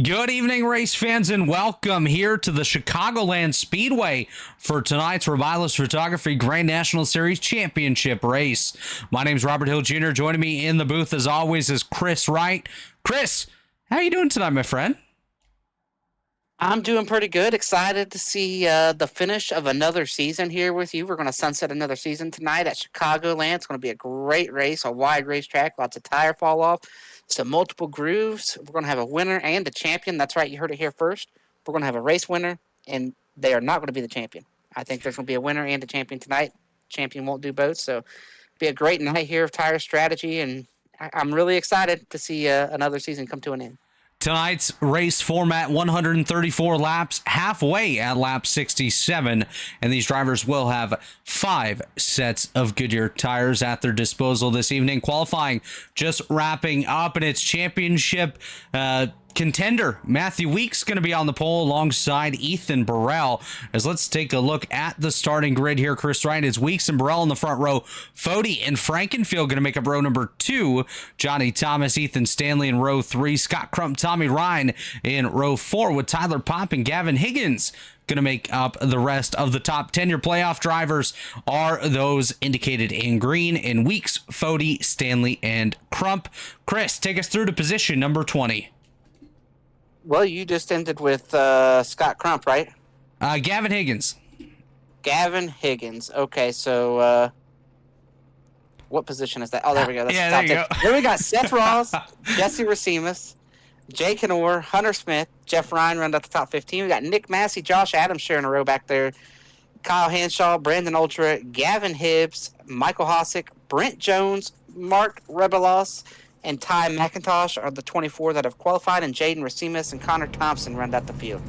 Good evening, race fans, and welcome here to the Chicagoland Speedway for tonight's Rebilas Photography Grand National Series Championship race. My name is Robert Hill Jr. Joining me in the booth, as always, is Chris Wright. Chris, how are you doing tonight, my friend? I'm doing pretty good. Excited to see the finish of another season here with you. We're going to sunset another season tonight at Chicagoland. It's going to be a great race, a wide racetrack, lots of tire fall off, some multiple grooves. We're going to have a winner and a champion. That's right, you heard it here first. We're going to have a race winner, and they are not going to be the champion. I think there's going to be a winner and a champion tonight. Champion won't do both, so it'll be a great night here of tire strategy, and I'm really excited to see another season come to an end. Tonight's race format, 134 laps, halfway at lap 67, and these drivers will have 5 sets of Goodyear tires at their disposal this evening. Qualifying just wrapping up, and it's championship contender Matthew Weeks going to be on the pole alongside Ethan Burrell. As let's take a look at the starting grid here. Chris Wright is Weeks and Burrell in the front row. Fody and Frankenfield going to make up row number 2. Johnny Thomas, Ethan Stanley in row 3. Scott Crump, Tommy Ryan in row 4, with Tyler Popp and Gavin Higgins going to make up the rest of the top 10. Your playoff drivers are those indicated in green in Weeks, Fody, Stanley, and Crump. Chris, take us through to position number 20. Well, you just ended with Scott Crump, right? Gavin Higgins. Gavin Higgins. Okay, so What position is that? Oh, there we go. That's Yeah, the there you top 10. go. Then we got Seth Ross, Jesse Racimus, Jake Knorr, Hunter Smith, Jeff Ryan round out the top 15. We got Nick Massey, Josh Adams sharing a row back there. Kyle Hanshaw, Brandon Ultra, Gavin Hibbs, Michael Hosick, Brent Jones, Mark Rebilas, and Ty McIntosh are the 24 that have qualified, and Jaden Racimus and Connor Thompson round out the field.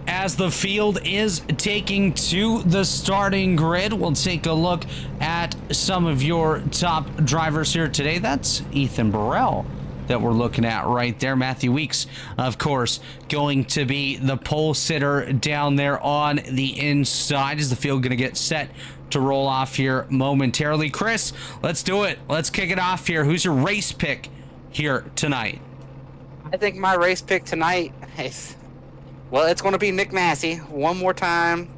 As the field is taking to the starting grid, we'll take a look at some of your top drivers here today. That's Ethan Burrell that we're looking at right there. Matthew Weeks, of course, going to be the pole sitter down there on the inside. Is the field going to get set to roll off here momentarily? Chris, let's do it. Let's kick it off here. Who's your race pick here tonight? I think my race pick tonight is, well, it's going to be Nick Massey one more time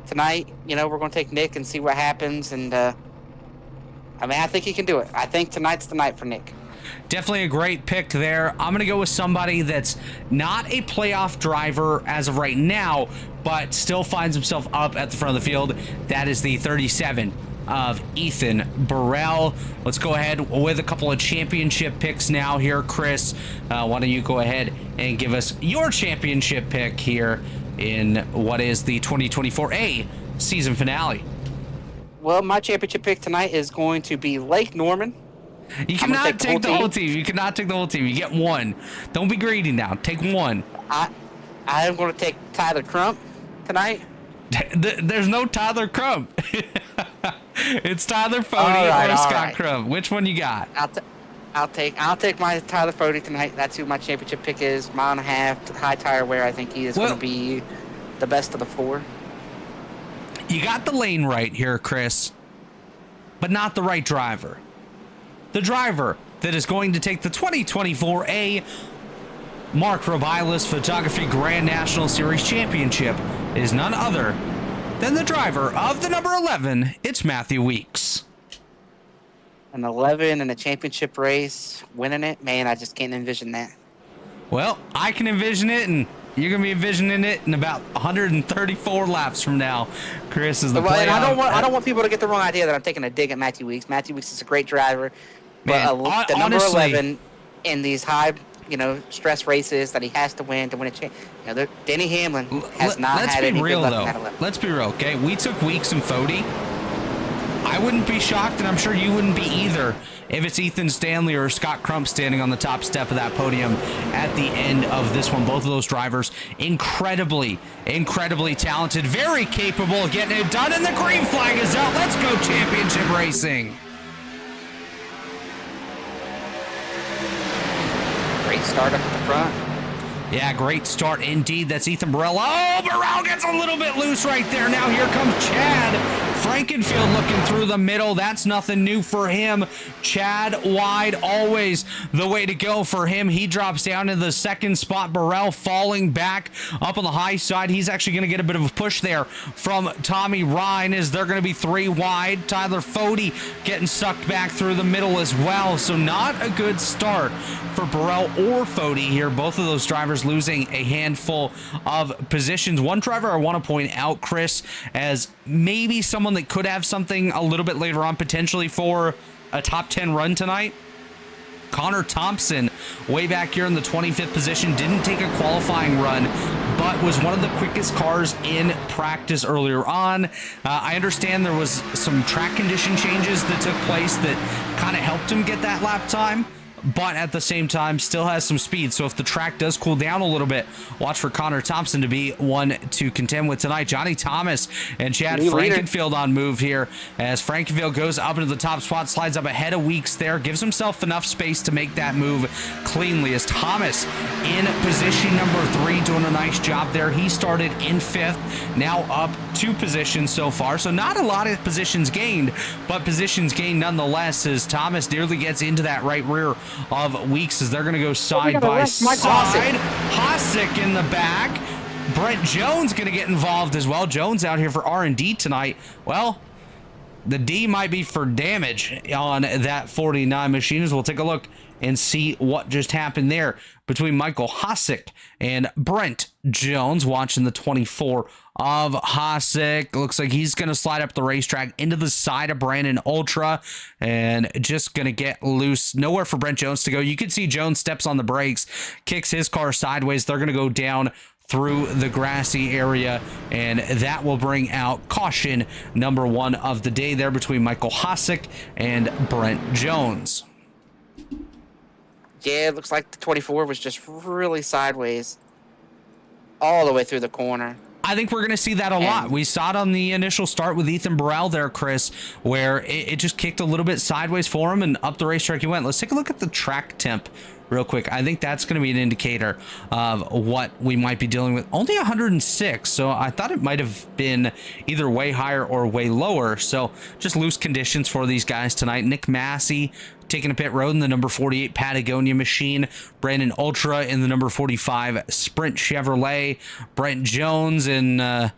tonight. You know, we're going to take Nick and see what happens. And, I think he can do it. I think tonight's the night for Nick. Definitely a great pick there. I'm going to go with somebody that's not a playoff driver as of right now, but still finds himself up at the front of the field. That is the 37 of Ethan Burrell. Let's go ahead with a couple of championship picks now here. Chris, why don't you go ahead and give us your championship pick here in what is the 2024A season finale? Well, my championship pick tonight is going to be Lake Norman. You cannot take the whole team. You cannot take the whole team. You get one. Don't be greedy now. Take one. I am going to take Tyler Crump tonight. There's no Tyler Crump. It's Tyler Fody or Scott Crump. Which one you got? I'll take my Tyler Fody tonight. That's who my championship pick is. Mile and a half, high tire wear. I think he is going to be the best of the four. You got the lane right here, Chris, but not the right driver. The driver that is going to take the 2024A Mark Rebilas Photography Grand National Series Championship is none other than the driver of the number 11. It's Matthew Weeks. An 11 in a championship race, winning it, man, I just can't envision that. Well, I can envision it, and you're going to be envisioning it in about 134 laps from now. Chris is the playoff. I don't want people to get the wrong idea that I'm taking a dig at Matthew Weeks. Matthew Weeks is a great driver, but the number 11 in these high, stress races that he has to win a championship. Denny Hamlin has not had any good luck in that 11. Let's be real, okay? We took Weeks and Fody. I wouldn't be shocked, and I'm sure you wouldn't be either, if it's Ethan Stanley or Scott Crump standing on the top step of that podium at the end of this one. Both of those drivers incredibly talented, very capable of getting it done, and the green flag is out. Let's go championship racing. Great start up at the front. Yeah, great start indeed. That's Ethan Burrell. Oh, Burrell gets a little bit loose right there. Now here comes Chad Frankenfield looking through the middle. That's nothing new for him. Chad wide, always the way to go for him. He drops down into the second spot. Burrell falling back up on the high side. He's actually going to get a bit of a push there from Tommy Ryan as they're going to be three wide. Tyler Fody getting sucked back through the middle as well. So not a good start for Burrell or Fody here. Both of those drivers losing a handful of positions. One driver I want to point out, Chris, as maybe someone that could have something a little bit later on potentially for a top 10 run tonight. Connor Thompson, way back here in the 25th position, didn't take a qualifying run, but was one of the quickest cars in practice earlier on. I understand there was some track condition changes that took place that kind of helped him get that lap time, but at the same time still has some speed. So if the track does cool down a little bit, watch for Connor Thompson to be one to contend with tonight. Johnny Thomas and Chad Frankenfield on move here as Frankenfield goes up into the top spot, slides up ahead of Weeks there, gives himself enough space to make that move cleanly as Thomas in position number 3 doing a nice job there. He started in 5th, now up 2 positions so far. So not a lot of positions gained, but positions gained nonetheless as Thomas nearly gets into that right rear of Weeks as they're going to go side by side. Hosick in the back. Brent Jones going to get involved as well. Jones out here for R&D tonight. Well, The D might be for damage on that 49 machine, as we'll take a look and see what just happened there between Michael Hosick and Brent Jones. Watching the 24 of Hosick. Looks like he's going to slide up the racetrack into the side of Brandon Ultra and just going to get loose. Nowhere for Brent Jones to go. You can see Jones steps on the brakes, kicks his car sideways. They're going to go down through the grassy area, and that will bring out caution number 1 of the day there between Michael Hosick and Brent Jones. Yeah, it looks like the 24 was just really sideways all the way through the corner. I think we're going to see that a lot. We saw it on the initial start with Ethan Burrell there, Chris, where it just kicked a little bit sideways for him and up the racetrack he went. Let's take a look at the track temp real quick. I think that's going to be an indicator of what we might be dealing with. Only 106, so I thought it might have been either way higher or way lower. So just loose conditions for these guys tonight. Nick Massey taking a pit road in the number 48 Patagonia machine. Brandon Ultra in the number 45 Sprint Chevrolet. Brent Jones in the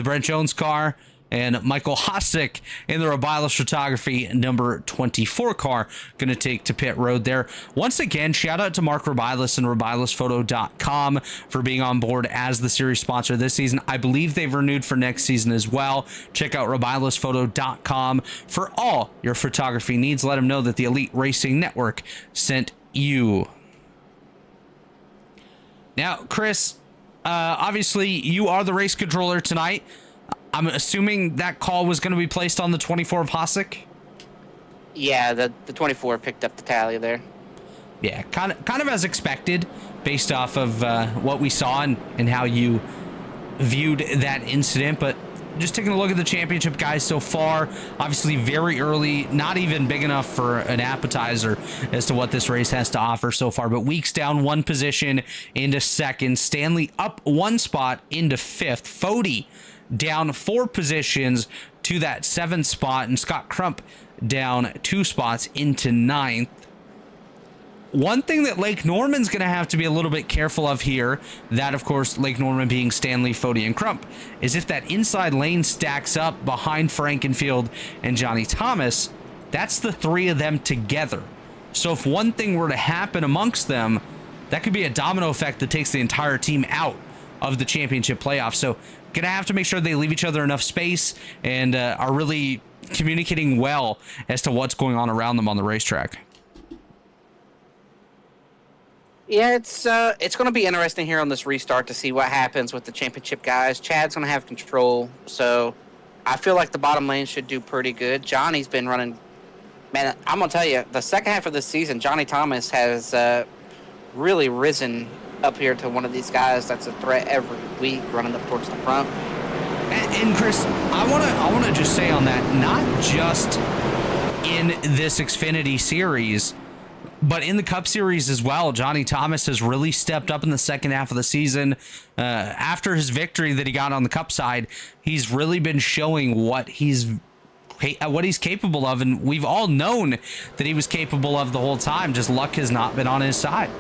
Brent Jones car. And Michael Hosick in the Rebilas Photography number 24 car going to take to pit road there. Once again, shout out to Mark Rebilas and RebilasPhoto.com for being on board as the series sponsor this season. I believe they've renewed for next season as well. Check out RebilasPhoto.com for all your photography needs. Let them know that the Elite Racing Network sent you. Now, Chris, obviously you are the race controller tonight. I'm assuming that call was going to be placed on the 24 of Hosick. Yeah, the 24 picked up the tally there. Yeah, kind of as expected, based off of what we saw and how you viewed that incident. But just taking a look at the championship guys so far, obviously very early, not even big enough for an appetizer as to what this race has to offer so far. But Weeks down 1 position into second, Stanley up 1 spot into 5th, Fody down 4 positions to that 7th spot, and Scott Crump down 2 spots into 9th. One thing that Lake Norman's going to have to be a little bit careful of here, that of course Lake Norman being Stanley, Fody, and Crump, is if that inside lane stacks up behind Frankenfield and Johnny Thomas, that's the 3 of them together. So if one thing were to happen amongst them, that could be a domino effect that takes the entire team out of the championship playoffs. So gonna have to make sure they leave each other enough space and are really communicating well as to what's going on around them on the racetrack. Yeah, it's going to be interesting here on this restart to see what happens with the championship guys. Chad's going to have control, so I feel like the bottom lane should do pretty good. Johnny's been running. Man, I'm going to tell you, the second half of this season, Johnny Thomas has really risen up here to one of these guys that's a threat every week, running up towards the front. And Chris, I want to just say on that, not just in this Xfinity series, but in the Cup Series as well, Johnny Thomas has really stepped up in the second half of the season. After his victory that he got on the Cup side, he's really been showing what he's capable of, and we've all known that he was capable of the whole time. Just luck has not been on his side.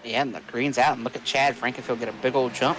Yeah, and the green's out, and look at Chad Frankenfield get a big old jump.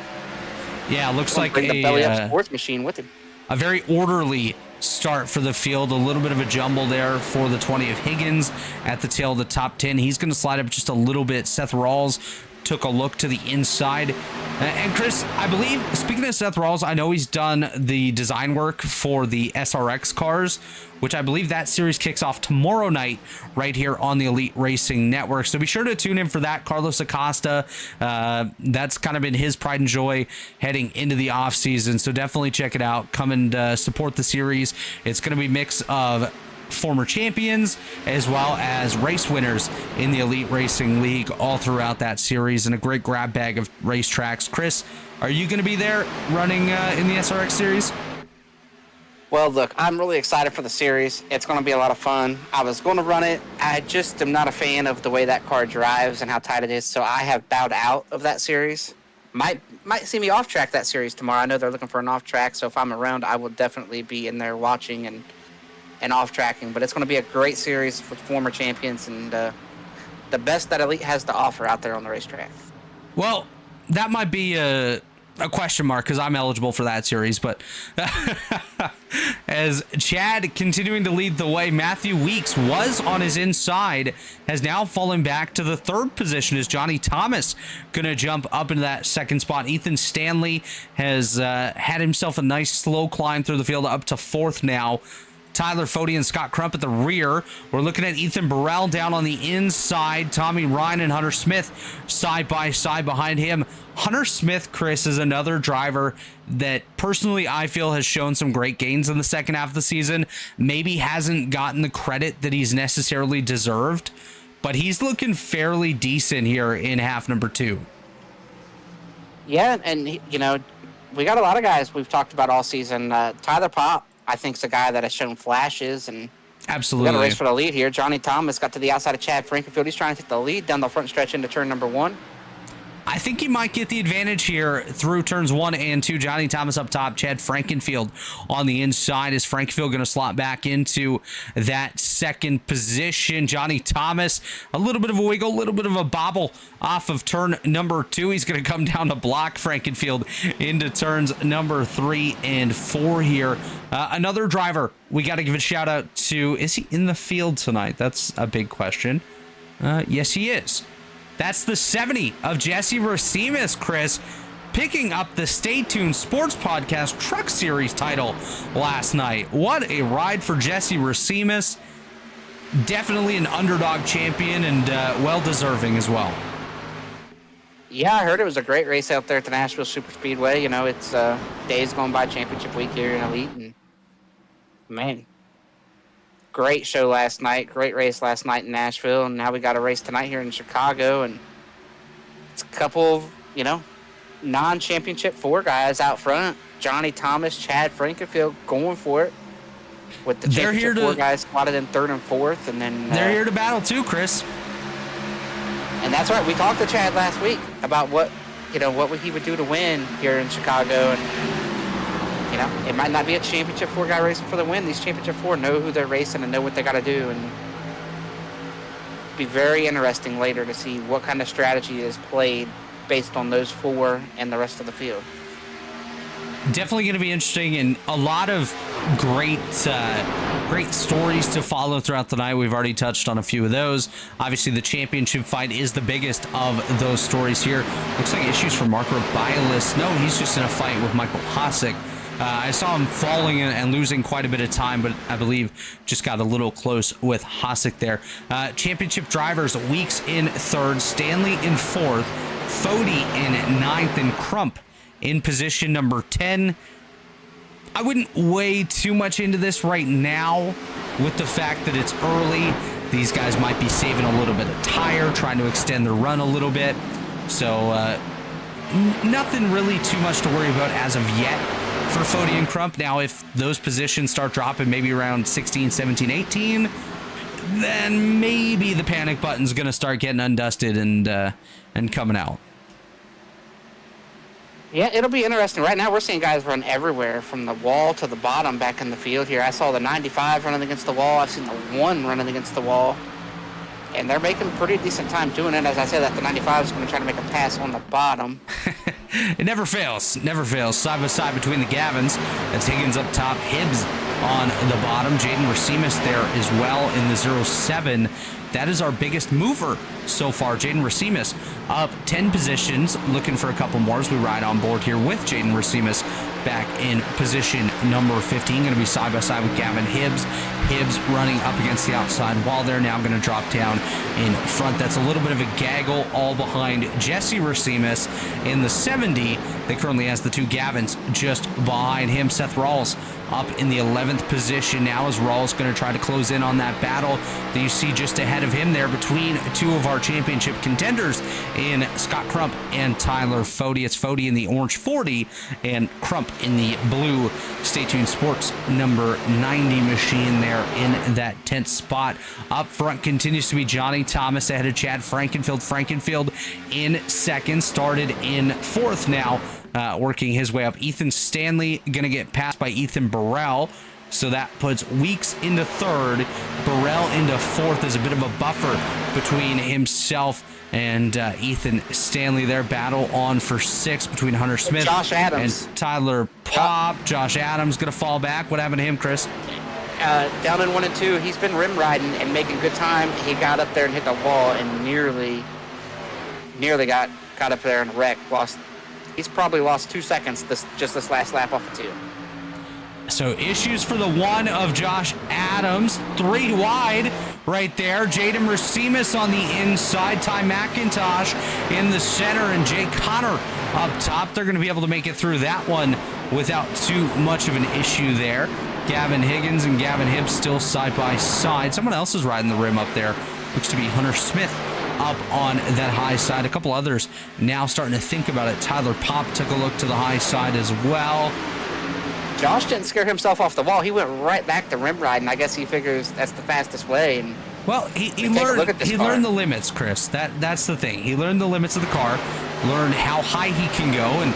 Yeah, looks like bring the belly up sports machine with him. A very orderly start for the field. A little bit of a jumble there for the 20 of Higgins at the tail of the top 10. He's going to slide up just a little bit. Seth Rawls took a look to the inside. And Chris, I believe, speaking of Seth Rawls, I know he's done the design work for the SRX cars, which I believe that series kicks off tomorrow night right here on the Elite Racing Network. So be sure to tune in for that. Carlos Acosta, that's kind of been his pride and joy heading into the off season. So definitely check it out. Come and support the series. It's going to be a mix of former champions as well as race winners in the Elite Racing League all throughout that series, and a great grab bag of racetracks. Chris, are you going to be there running in the SRX series? Well, look, I'm really excited for the series. It's going to be a lot of fun. I was going to run it. I just am not a fan of the way that car drives and how tight it is, so I have bowed out of that series. Might see me off track that series tomorrow. I know they're looking for an off track, so if I'm around, I will definitely be in there watching and off tracking. But it's going to be a great series with former champions and the best that Elite has to offer out there on the racetrack. Well, that might be a a question mark because I'm eligible for that series, but as Chad continuing to lead the way, Matthew Weeks was on his inside, has now fallen back to the third position as Johnny Thomas going to jump up into that second spot. Ethan Stanley has had himself a nice slow climb through the field up to fourth now. Tyler Fody and Scott Crump at the rear. We're looking at Ethan Burrell down on the inside. Tommy Ryan and Hunter Smith side by side behind him. Hunter Smith, Chris, is another driver that personally I feel has shown some great gains in the second half of the season. Maybe hasn't gotten the credit that he's necessarily deserved, but he's looking fairly decent here in half number 2. Yeah, and, you know, we got a lot of guys we've talked about all season. Tyler Pop, I think, is a guy that has shown flashes, and absolutely we got a race for the lead here. Johnny Thomas got to the outside of Chad Frankenfield. He's trying to take the lead down the front stretch into turn number 1. I think he might get the advantage here through turns 1 and 2. Johnny Thomas up top, Chad Frankenfield on the inside. Is Frankenfield going to slot back into that second position? Johnny Thomas, a little bit of a wiggle, a little bit of a bobble off of turn number 2. He's going to come down to block Frankenfield into turns number 3 and 4 here. Another driver we got to give a shout out to. Is he in the field tonight? That's a big question. Yes, he is. That's the 70 of Jesse Racines, Chris, picking up the Stay Tuned Sports Podcast Truck Series title last night. What a ride for Jesse Racines. Definitely an underdog champion and well-deserving as well. Yeah, I heard it was a great race out there at the Nashville Super Speedway. You know, it's days going by championship week here in Elite, and man, great show last night, great race last night in Nashville, and now we got a race tonight here in Chicago, and it's a couple of, you know, non-championship 4 guys out front. Johnny Thomas, Chad Frankenfield going for it, with the championship 4 guys slotted in 3rd and 4th, and then they're here to battle too, Chris. And that's right. We talked to Chad last week about what he would do to win here in Chicago, and you know, it might not be a championship 4 guy racing for the win. These championship 4 know who they're racing and know what they got to do, and be very interesting later to see what kind of strategy is played based on those 4 and the rest of the field. Definitely going to be interesting, and a lot of great stories to follow throughout the night. We've already touched on a few of those. Obviously, the championship fight is the biggest of those stories here. Looks like issues for Mark Rebilas. No, he's just in a fight with Michael Hosick. I saw him falling and losing quite a bit of time, but I believe just got a little close with Hosick there. Championship drivers, Weeks in 3rd, Stanley in 4th, Fody in 9th, and Crump in position number 10. I wouldn't weigh too much into this right now with the fact that it's early. These guys might be saving a little bit of tire, trying to extend their run a little bit. So nothing really too much to worry about as of yet for Fody and Crump. Now, if those positions start dropping maybe around 16, 17, 18, then maybe the panic button's going to start getting undusted and coming out. Yeah, it'll be interesting. Right now, we're seeing guys run everywhere, from the wall to the bottom back in the field here. I saw the 95 running against the wall. I've seen the 1 running against the wall. And they're making pretty decent time doing it. As I said, that the 95 is going to try to make a pass on the bottom. It never fails. Never fails. Side by side between the Gavins. That's Higgins up top. Hibbs on the bottom. Jaden Racines there as well in the 07. That is our biggest mover so far. Jaden Racines up 10 positions, looking for a couple more as we ride on board here with Jaden Racines back in position number 15. Going to be side by side with Gavin Hibbs. Hibbs running up against the outside wall there. Now going to drop down in front. That's a little bit of a gaggle all behind Jesse Racines in the 70. That currently has the 2 Gavins just behind him. Seth Rawls up in the 11th position now as Rawls going to try to close in on that battle that you see just ahead of him there between 2 of our championship contenders in Scott Crump and Tyler Fody. It's Fody in the orange 40 and Crump in the blue Stay Tuned Sports number 90 machine there in that 10th spot. Up front continues to be Johnny Thomas ahead of Chad Frankenfield. Frankenfield in 2nd, started in 4th now. Working his way up. Ethan Stanley going to get passed by Ethan Burrell. So that puts Weeks into third, Burrell into fourth. There's a bit of a buffer between himself and Ethan Stanley there. Battle on for sixth between Hunter Smith Josh Adams and Tyler Pop. Josh Adams going to fall back. What happened to him, Chris? down in 1 and 2. He's been rim riding and making good time. He got up there and hit the wall and nearly got up there and wrecked. He's probably lost 2 seconds this last lap off of 2. So issues for the one of Josh Adams. 3 wide right there. Jaden Racimus on the inside. Ty McIntosh in the center. And Jake Connor up top. They're going to be able to make it through that one without too much of an issue there. Gavin Higgins and Gavin Hibbs still side by side. Someone else is riding the rim up there. Looks to be Hunter Smith up on that high side. A couple others now starting to think about it. Tyler Pop took a look to the high side as well. Josh didn't scare himself off the wall. He went right back to rim riding. I guess he figures that's the fastest way. And well, he learned the limits, Chris. That's the thing. He learned the limits of the car, learned how high he can go, and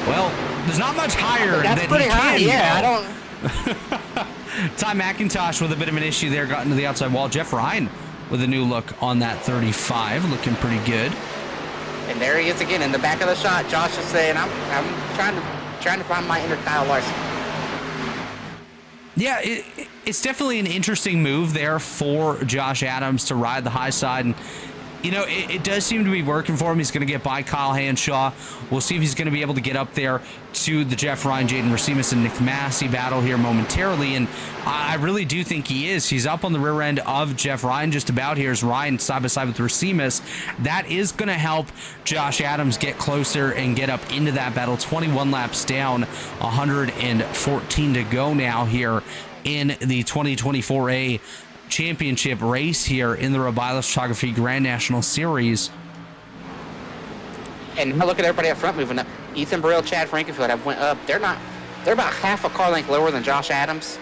well, there's not much higher that's that pretty he high. can Yeah, go. I don't. Ty McIntosh with a bit of an issue there, got into the outside wall. Jeff Ryan with a new look on that 35, looking pretty good. And there he is again in the back of the shot. Josh is saying, "I'm trying to find my inner Kyle Larson." Yeah, it's definitely an interesting move there for Josh Adams to ride the high side. And, you know, it does seem to be working for him. He's going to get by Kyle Hanshaw. We'll see if he's going to be able to get up there to the Jeff Ryan, Jaden Racimus, and Nick Massey battle here momentarily. And I really do think he is. He's up on the rear end of Jeff Ryan just about here as Ryan side by side with Racimus. That is going to help Josh Adams get closer and get up into that battle. 21 laps down, 114 to go now here in the 2024A championship race here in the Rebilas Photography Grand National Series. And now look at everybody up front moving up. Ethan Burrell, Chad Frankenfield have went up. They're about half a car length lower than Josh Adams.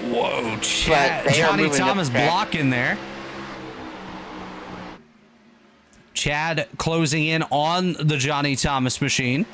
Whoa, Johnny Thomas blocking there. Chad closing in on the Johnny Thomas machine.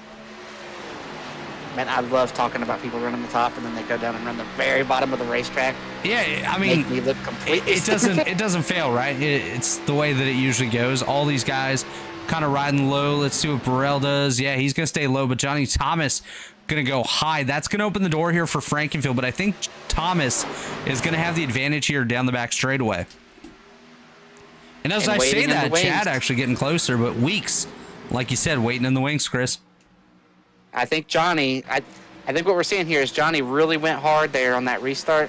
Man, I love talking about people running the top and then they go down and run the very bottom of the racetrack. Yeah, I mean, make me look completely it doesn't fail, right? It's the way that it usually goes. All these guys kind of riding low. Let's see what Burrell does. Yeah, he's going to stay low, but Johnny Thomas going to go high. That's going to open the door here for Frankenfield, but I think Thomas is going to have the advantage here down the back straightaway. And as I say that, Chad actually getting closer, but Weeks, like you said, waiting in the wings, Chris. I think Johnny, I think what we're seeing here is Johnny really went hard there on that restart.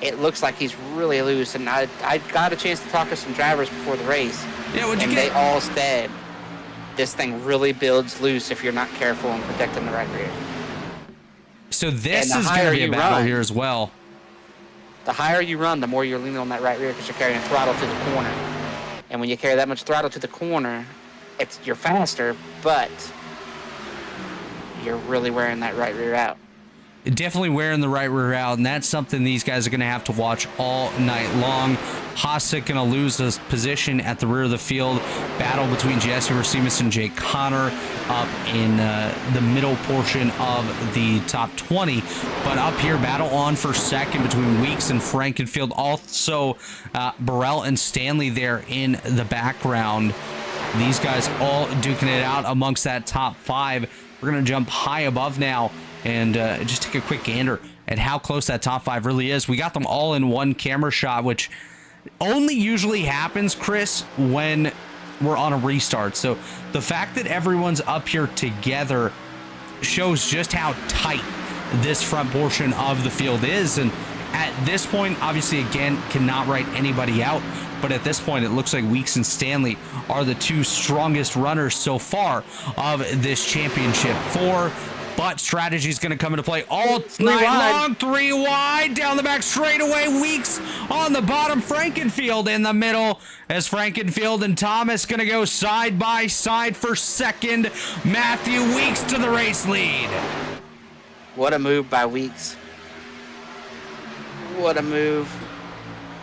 It looks like he's really loose, and I got a chance to talk to some drivers before the race. Yeah, and they all said this thing really builds loose if you're not careful and protecting the right rear. So this is going to be a battle here as well. The higher you run, the more you're leaning on that right rear because you're carrying throttle to the corner. And when you carry that much throttle to the corner, you're faster, but you're really wearing that right rear out. Definitely wearing the right rear out, and that's something these guys are going to have to watch all night long. Hasek going to lose his position at the rear of the field. Battle between Jesse Racimus and Jake Connor up in the middle portion of the top 20. But up here, battle on for second between Weeks and Frankenfield. Also, Burrell and Stanley there in the background. These guys all duking it out amongst that top 5. We're going to jump high above now and just take a quick gander at how close that top 5 really is. We got them all in one camera shot, which only usually happens, Chris, when we're on a restart. So the fact that everyone's up here together shows just how tight this front portion of the field is. And at this point, obviously, again, cannot write anybody out. But at this point, it looks like Weeks and Stanley are the 2 strongest runners so far of this championship. 4, but strategy is going to come into play all night long. 3 wide down the back straightaway. Weeks on the bottom. Frankenfield in the middle as Frankenfield and Thomas going to go side by side for second. Matthew Weeks to the race lead. What a move by Weeks. What a move.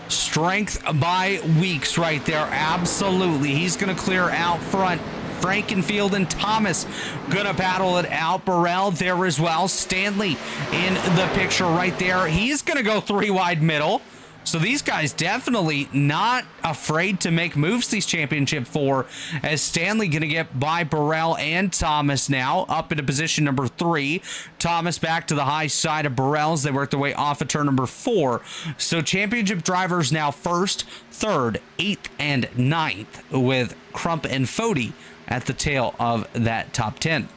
Strength by Weeks right there. Absolutely. He's going to clear out front Frankenfield and Thomas gonna battle it out. Burrell there as well. Stanley in the picture right there. He's gonna go 3 wide middle. So these guys definitely not afraid to make moves these championship 4, as Stanley going to get by Burrell and Thomas now up into position number 3. Thomas back to the high side of Burrell's. They work their way off of turn number 4. So championship drivers now 1st, 3rd, 8th, and 9th, with Crump and Fody at the tail of that top 10.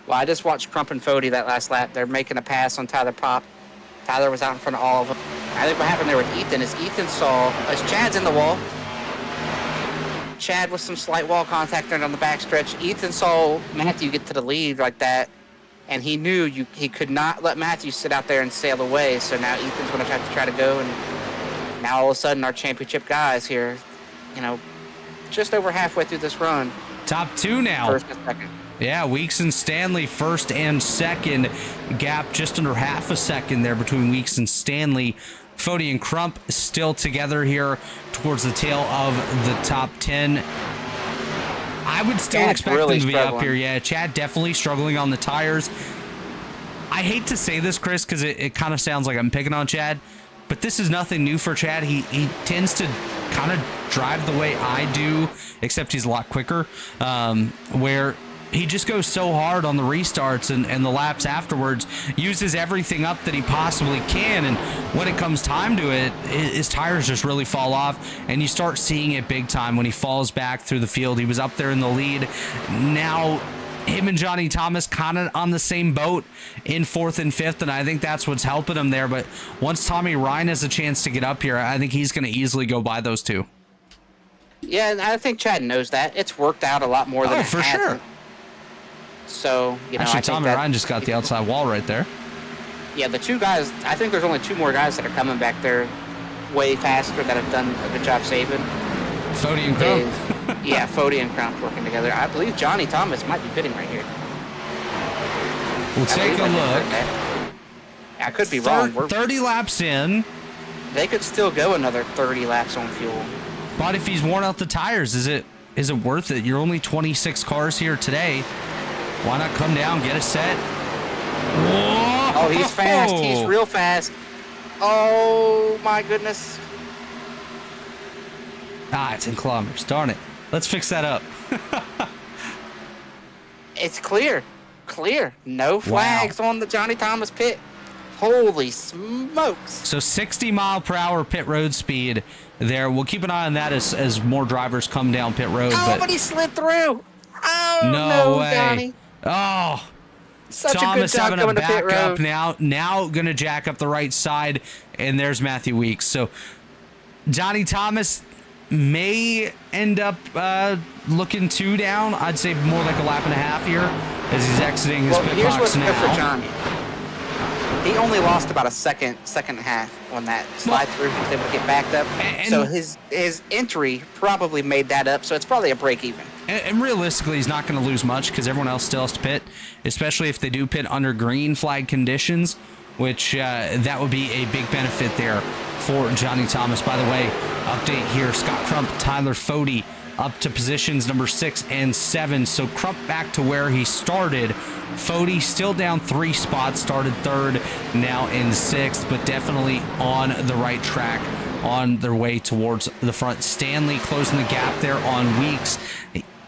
Well, I just watched Crump and Fody that last lap. They're making a pass on Tyler Pop. Tyler was out in front of all of them. I think what happened there with Ethan is Ethan saw, as Chad's in the wall, Chad with some slight wall contact there on the backstretch. Ethan saw Matthew get to the lead like that, and he knew he could not let Matthew sit out there and sail away. So now Ethan's going to have to try to go, and now all of a sudden our championship guys here, just over halfway through this run. Top 2 now. 1st and 2nd. Yeah, Weeks and Stanley 1st and 2nd. Gap just under half a second there between Weeks and Stanley. Fody and Crump still together here towards the tail of the top 10. I would still Chad's expect really them to be struggling. up here. Yeah, Chad definitely struggling on the tires. I hate to say this, Chris, because it kind of sounds like I'm picking on Chad, but this is nothing new for Chad. He tends to kind of drive the way I do, except he's a lot quicker, where he just goes so hard on the restarts and the laps afterwards, uses everything up that he possibly can, and when it comes time to it, his tires just really fall off, and you start seeing it big time when he falls back through the field. He was up there in the lead. Now him and Johnny Thomas kind of on the same boat in 4th and 5th, and I think that's what's helping him there. But once Tommy Ryan has a chance to get up here, I think he's going to easily go by those two. Yeah, and I think Chad knows that. It's worked out a lot more than it for hasn't. sure. So, Actually, Tommy Ryan just got the outside wall right there. Yeah, the 2 guys, I think there's only 2 more guys that are coming back there way faster that have done a good job saving. Fody and Crump. Yeah, Fody and Crump working together. I believe Johnny Thomas might be pitting right here. We'll take a look. I could be wrong. 30 laps in. They could still go another 30 laps on fuel. But if he's worn out the tires, is it worth it? You're only 26 cars here today. Why not come down, get a set? Whoa! Oh, he's fast. He's real fast. Oh, my goodness. It's in kilometers. Darn it. Let's fix that up. It's clear. Clear. No flags on the Johnny Thomas pit. Holy smokes. So 60 mile per hour pit road speed there. We'll keep an eye on that as more drivers come down pit road. Oh, but he slid through. Oh, no way. Johnny. Oh, Such Thomas a good job having a coming to pit backup road. now going to jack up the right side, and there's Matthew Weeks. So Johnny Thomas may end up looking 2 down. I'd say more like a lap and a half here as he's exiting his pit Here's box what's now. good for Johnny. He only lost about a second and a half on that slide through. He was able to get backed up. So his entry probably made that up. So it's probably a break even. And realistically, he's not going to lose much because everyone else still has to pit, especially if they do pit under green flag conditions, which that would be a big benefit there for Johnny Thomas. By the way, update here, Scott Crump, Tyler Fody up to positions number 6 and 7. So Crump back to where he started. Fody still down 3 spots, started 3rd, now in 6th, but definitely on the right track, on their way towards the front. Stanley closing the gap there on Weeks.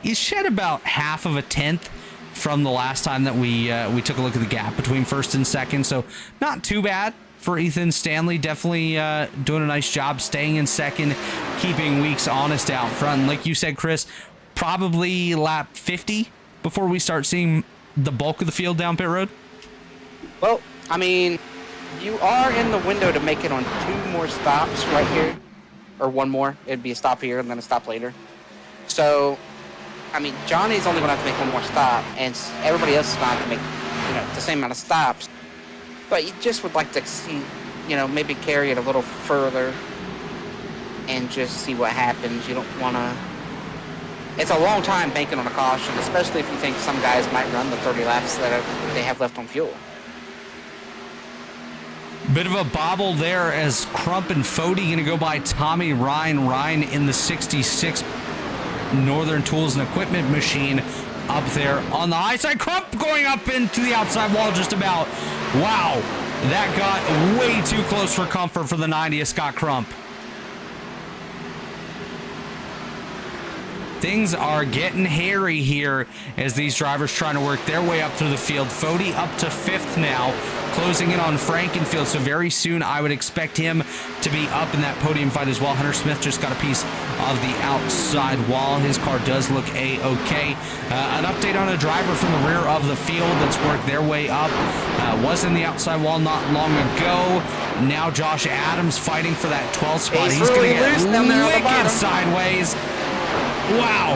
He shed about half of a tenth from the last time that we took a look at the gap between 1st and 2nd, so not too bad for Ethan Stanley. Definitely doing a nice job staying in 2nd, keeping Weeks honest out front. And like you said, Chris, probably lap 50 before we start seeing the bulk of the field down pit road. Well, I mean, you are in the window to make it on 2 more stops right here, or 1 more. It'd be a stop here and then a stop later. So, I mean, Johnny's only going to have to make 1 more stop, and everybody else is going to have to make, the same amount of stops. But you just would like to see, maybe carry it a little further and just see what happens. You don't want to... It's a long time banking on a caution, especially if you think some guys might run the 30 laps that they have left on fuel. Bit of a bobble there as Crump and Fody going to go by Tommy Ryan. Ryan in the 66 Northern Tools and Equipment machine up there on the high side. Crump going up into the outside wall just about. Wow, that got way too close for comfort for the 90 of Scott Crump. Things are getting hairy here as these drivers trying to work their way up through the field. Fody up to 5th now, closing in on Frankenfield. So very soon I would expect him to be up in that podium fight as well. Hunter Smith just got a piece of the outside wall. His car does look A-okay. An update on a driver from the rear of the field that's worked their way up. Was in the outside wall not long ago. Now Josh Adams fighting for that 12th spot. He's going to get wicked sideways. Wow.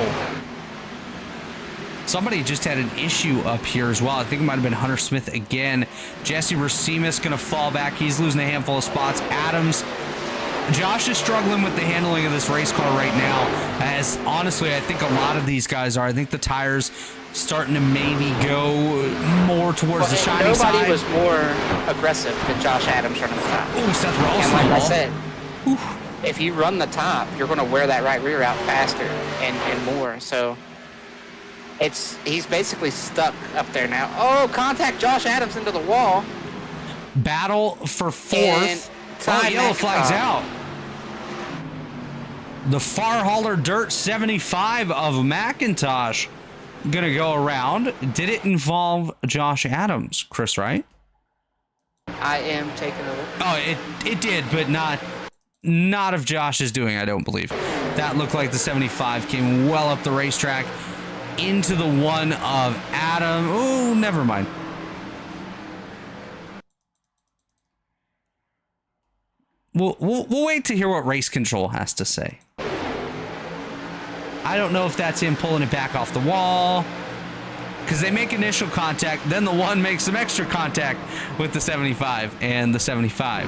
Somebody just had an issue up here as well. I think it might have been Hunter Smith again. Jesse Racimus going to fall back. He's losing a handful of spots. Adams. Josh is struggling with the handling of this race car right now. As honestly, I think a lot of these guys are. I think the tires starting to maybe go more towards the shiny side. Nobody was more aggressive than Josh Adams running the top. Oh, Seth Ross. And like I said, if you run the top, you're going to wear that right rear out faster and more. So he's basically stuck up there now. Oh, contact Josh Adams into the wall. Battle for 4th. Oh, yellow flags out. The far hauler dirt 75 of McIntosh going to go around. Did it involve Josh Adams, Chris Wright? I am taking a look. Oh, it did, but not of Josh's doing, I don't believe. That looked like the 75 came well up the racetrack into the one of Adam. Oh, never mind. We'll wait to hear what race control has to say. I don't know if that's him pulling it back off the wall, because they make initial contact, then the one makes some extra contact with the 75, and the 75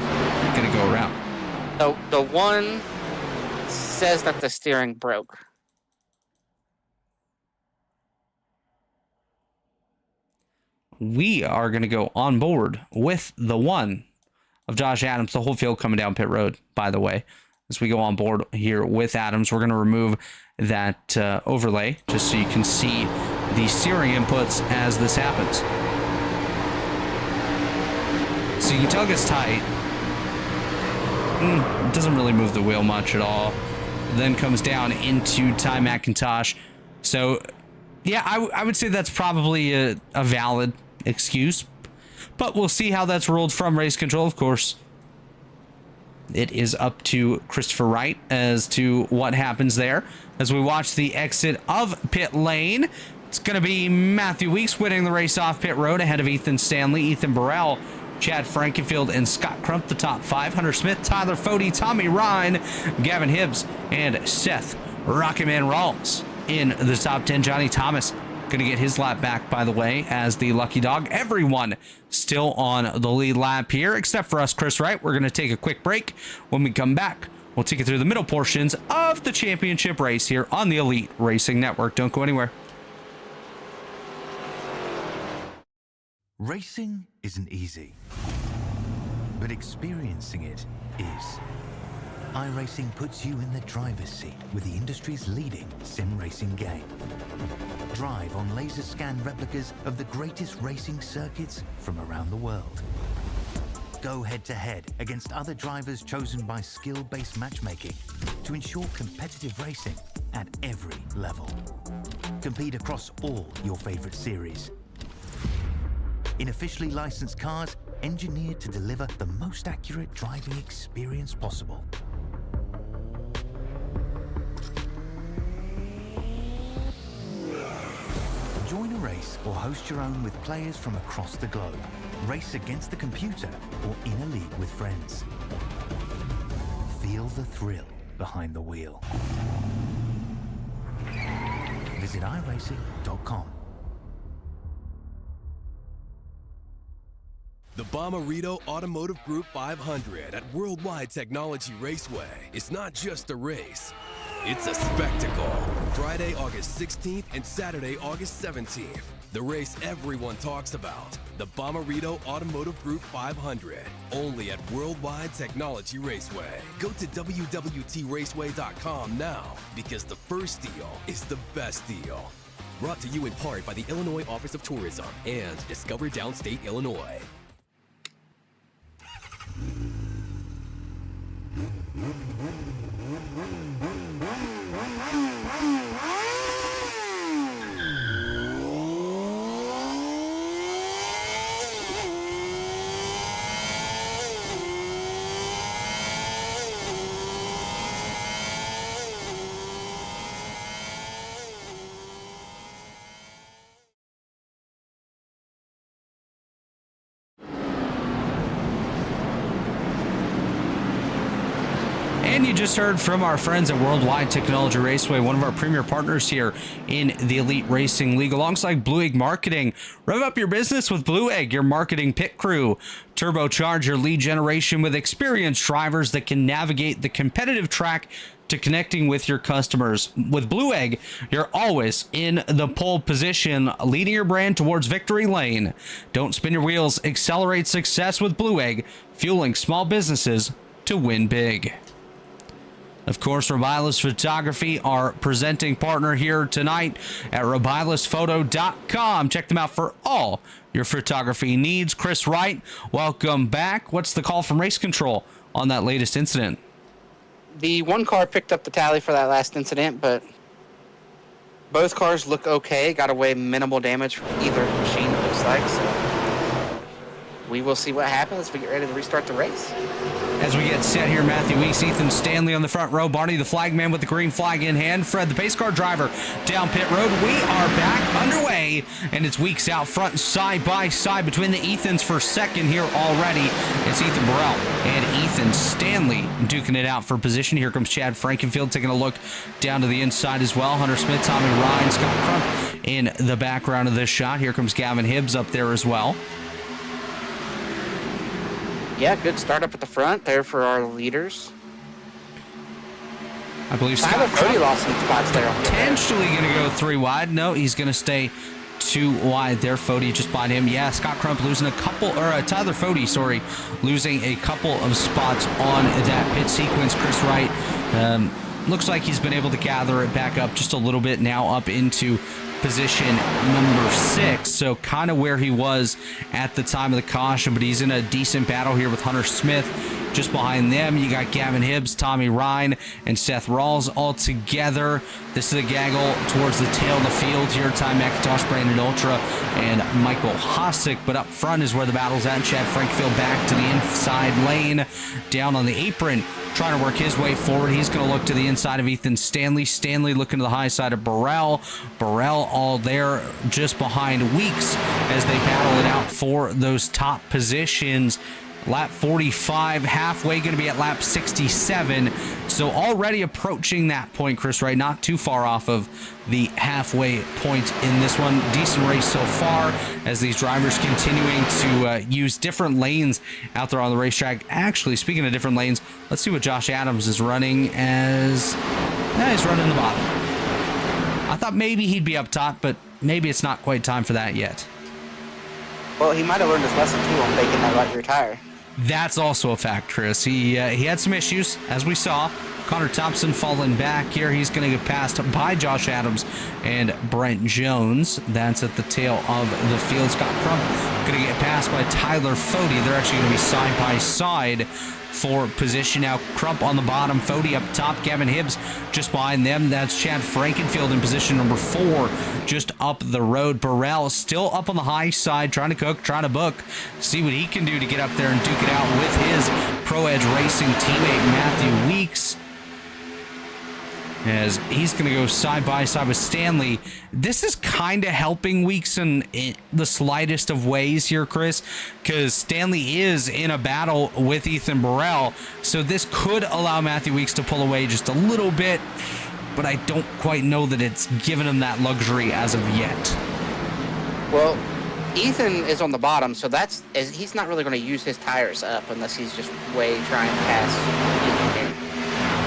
gonna go around. The one says that the steering broke. We are going to go on board with the one of Josh Adams. The whole field coming down pit road, by the way. As we go on board here with Adams, we're going to remove that overlay just so you can see the steering inputs as this happens. So you can tell it gets tight. It doesn't really move the wheel much at all. Then comes down into Ty McIntosh. So, yeah, I would say that's probably a valid excuse. But we'll see how that's ruled from race control, of course. It is up to Christopher Wright as to what happens there. As we watch the exit of pit lane, it's going to be Matthew Weeks winning the race off pit road ahead of Ethan Stanley, Ethan Burrell, Chad Frankenfield, and Scott Crump, the top 5. Hunter Smith, Tyler Fody, Tommy Ryan, Gavin Hibbs, and Seth Rocketman Rawls in the top 10. Johnny Thomas going to get his lap back, by the way, as the lucky dog. Everyone still on the lead lap here, except for us, Chris Wright. We're going to take a quick break. When we come back, we'll take you through the middle portions of the championship race here on the Elite Racing Network. Don't go anywhere. Racing isn't easy, but experiencing it is. iRacing puts you in the driver's seat with the industry's leading sim racing game. Drive on laser scan replicas of the greatest racing circuits from around the world. Go head-to-head against other drivers chosen by skill-based matchmaking to ensure competitive racing at every level. Compete across all your favorite series. In officially licensed cars, engineered to deliver the most accurate driving experience possible. Join a race or host your own with players from across the globe. Race against the computer or in a league with friends. Feel the thrill behind the wheel. Visit iRacing.com. The Bommarito Automotive Group 500 at Worldwide Technology Raceway is not just a race, it's a spectacle. Friday, August 16th and Saturday, August 17th. The race everyone talks about. The Bommarito Automotive Group 500. Only at Worldwide Technology Raceway. Go to www.traceway.com now because the first deal is the best deal. Brought to you in part by the Illinois Office of Tourism and Discover Downstate Illinois. And you just heard from our friends at Worldwide Technology Raceway, one of our premier partners here in the Elite Racing League, alongside Blue Egg Marketing. Rev up your business with Blue Egg, your marketing pit crew. Turbocharge your lead generation with experienced drivers that can navigate the competitive track to connecting with your customers. With Blue Egg, you're always in the pole position, leading your brand towards victory lane. Don't spin your wheels, accelerate success with Blue Egg, fueling small businesses to win big. Of course, Rebilas Photography, our presenting partner here tonight at RebilasPhoto.com. Check them out for all your photography needs. Chris Wright, welcome back. What's the call from race control on that latest incident? The one car picked up the tally for that last incident, but both cars look okay. Got away minimal damage from either machine, it looks like. So we will see what happens as we get ready to restart the race. As we get set here, Matthew Weeks, Ethan Stanley on the front row, Barney the flagman with the green flag in hand, Fred the pace car driver down pit road. We are back underway, and it's Weeks out front side by side between the Ethans for second here already. It's Ethan Burrell and Ethan Stanley duking it out for position. Here comes Chad Frankenfield taking a look down to the inside as well. Hunter Smith, Tommy Ryan, Scott Crump in the background of this shot. Here comes Gavin Hibbs up there as well. Yeah, good start up at the front there for our leaders. I believe Tyler Scott Cody Crump lost some spots there. potentially going to go 3 wide. No, he's going to stay 2 wide there. Fody just behind him. Yeah, Scott Crump losing a couple, or Tyler Fody, sorry, losing a couple of spots on that pit sequence. Chris Wright looks like he's been able to gather it back up just a little bit now, up into position number 6, so kind of where he was at the time of the caution, but he's in a decent battle here with Hunter Smith. Just behind them, you got Gavin Hibbs, Tommy Ryan, and Seth Rawls all together. This is a gaggle towards the tail of the field here. Ty McIntosh, Brandon Ultra, and Michael Hosick. But up front is where the battle's at. Chad Frankfield back to the inside lane, down on the apron, trying to work his way forward. He's going to look to the inside of Ethan Stanley. Stanley looking to the high side of Burrell. Burrell all there just behind Weeks as they battle it out for those top positions. Lap 45, halfway, going to be at lap 67. So already approaching that point, Chris Wright, not too far off of the halfway point in this one. Decent race so far as these drivers continuing to use different lanes out there on the racetrack. Actually, speaking of different lanes, let's see what Josh Adams is running as... he's running the bottom. I thought maybe he'd be up top, but maybe it's not quite time for that yet. Well, he might have learned his lesson too on making that right rear tire. That's also a fact, Chris. He had some issues, as we saw. Connor Thompson falling back here. He's going to get passed by Josh Adams and Brent Jones. That's at the tail of the field. Scott Crump going to get passed by Tyler Fody. They're actually going to be side by side for position now. Crump on the bottom, Fody up top, Gavin Hibbs just behind them. That's Chad Frankenfield in position number 4, just up the road. Burrell still up on the high side, trying to cook, trying to book, see what he can do to get up there and duke it out with his Pro Edge Racing teammate Matthew Weeks, as he's going to go side by side with Stanley. This is kind of helping Weeks in the slightest of ways here, Chris, because Stanley is in a battle with Ethan Burrell, so this could allow Matthew Weeks to pull away just a little bit, but I don't quite know that it's given him that luxury as of yet. Well, Ethan is on the bottom, so he's not really going to use his tires up unless he's just trying to pass Ethan here.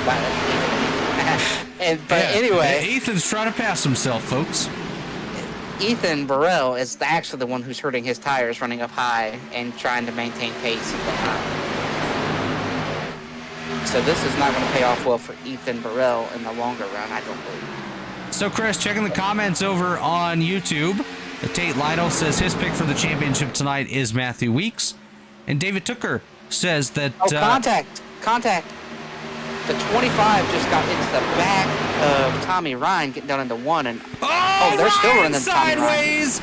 But anyway, Ethan's trying to pass himself, folks. Ethan Burrell is actually the one who's hurting his tires running up high and trying to maintain pace and whatnot. So this is not going to pay off well for Ethan Burrell in the longer run, I don't believe. So, Chris, checking the comments over on YouTube. Tate Lytle says his pick for the championship tonight is Matthew Weeks. And David Tooker says that... Contact. The 25 just got into the back of Tommy Ryan, getting down into 1. And they're still running sideways.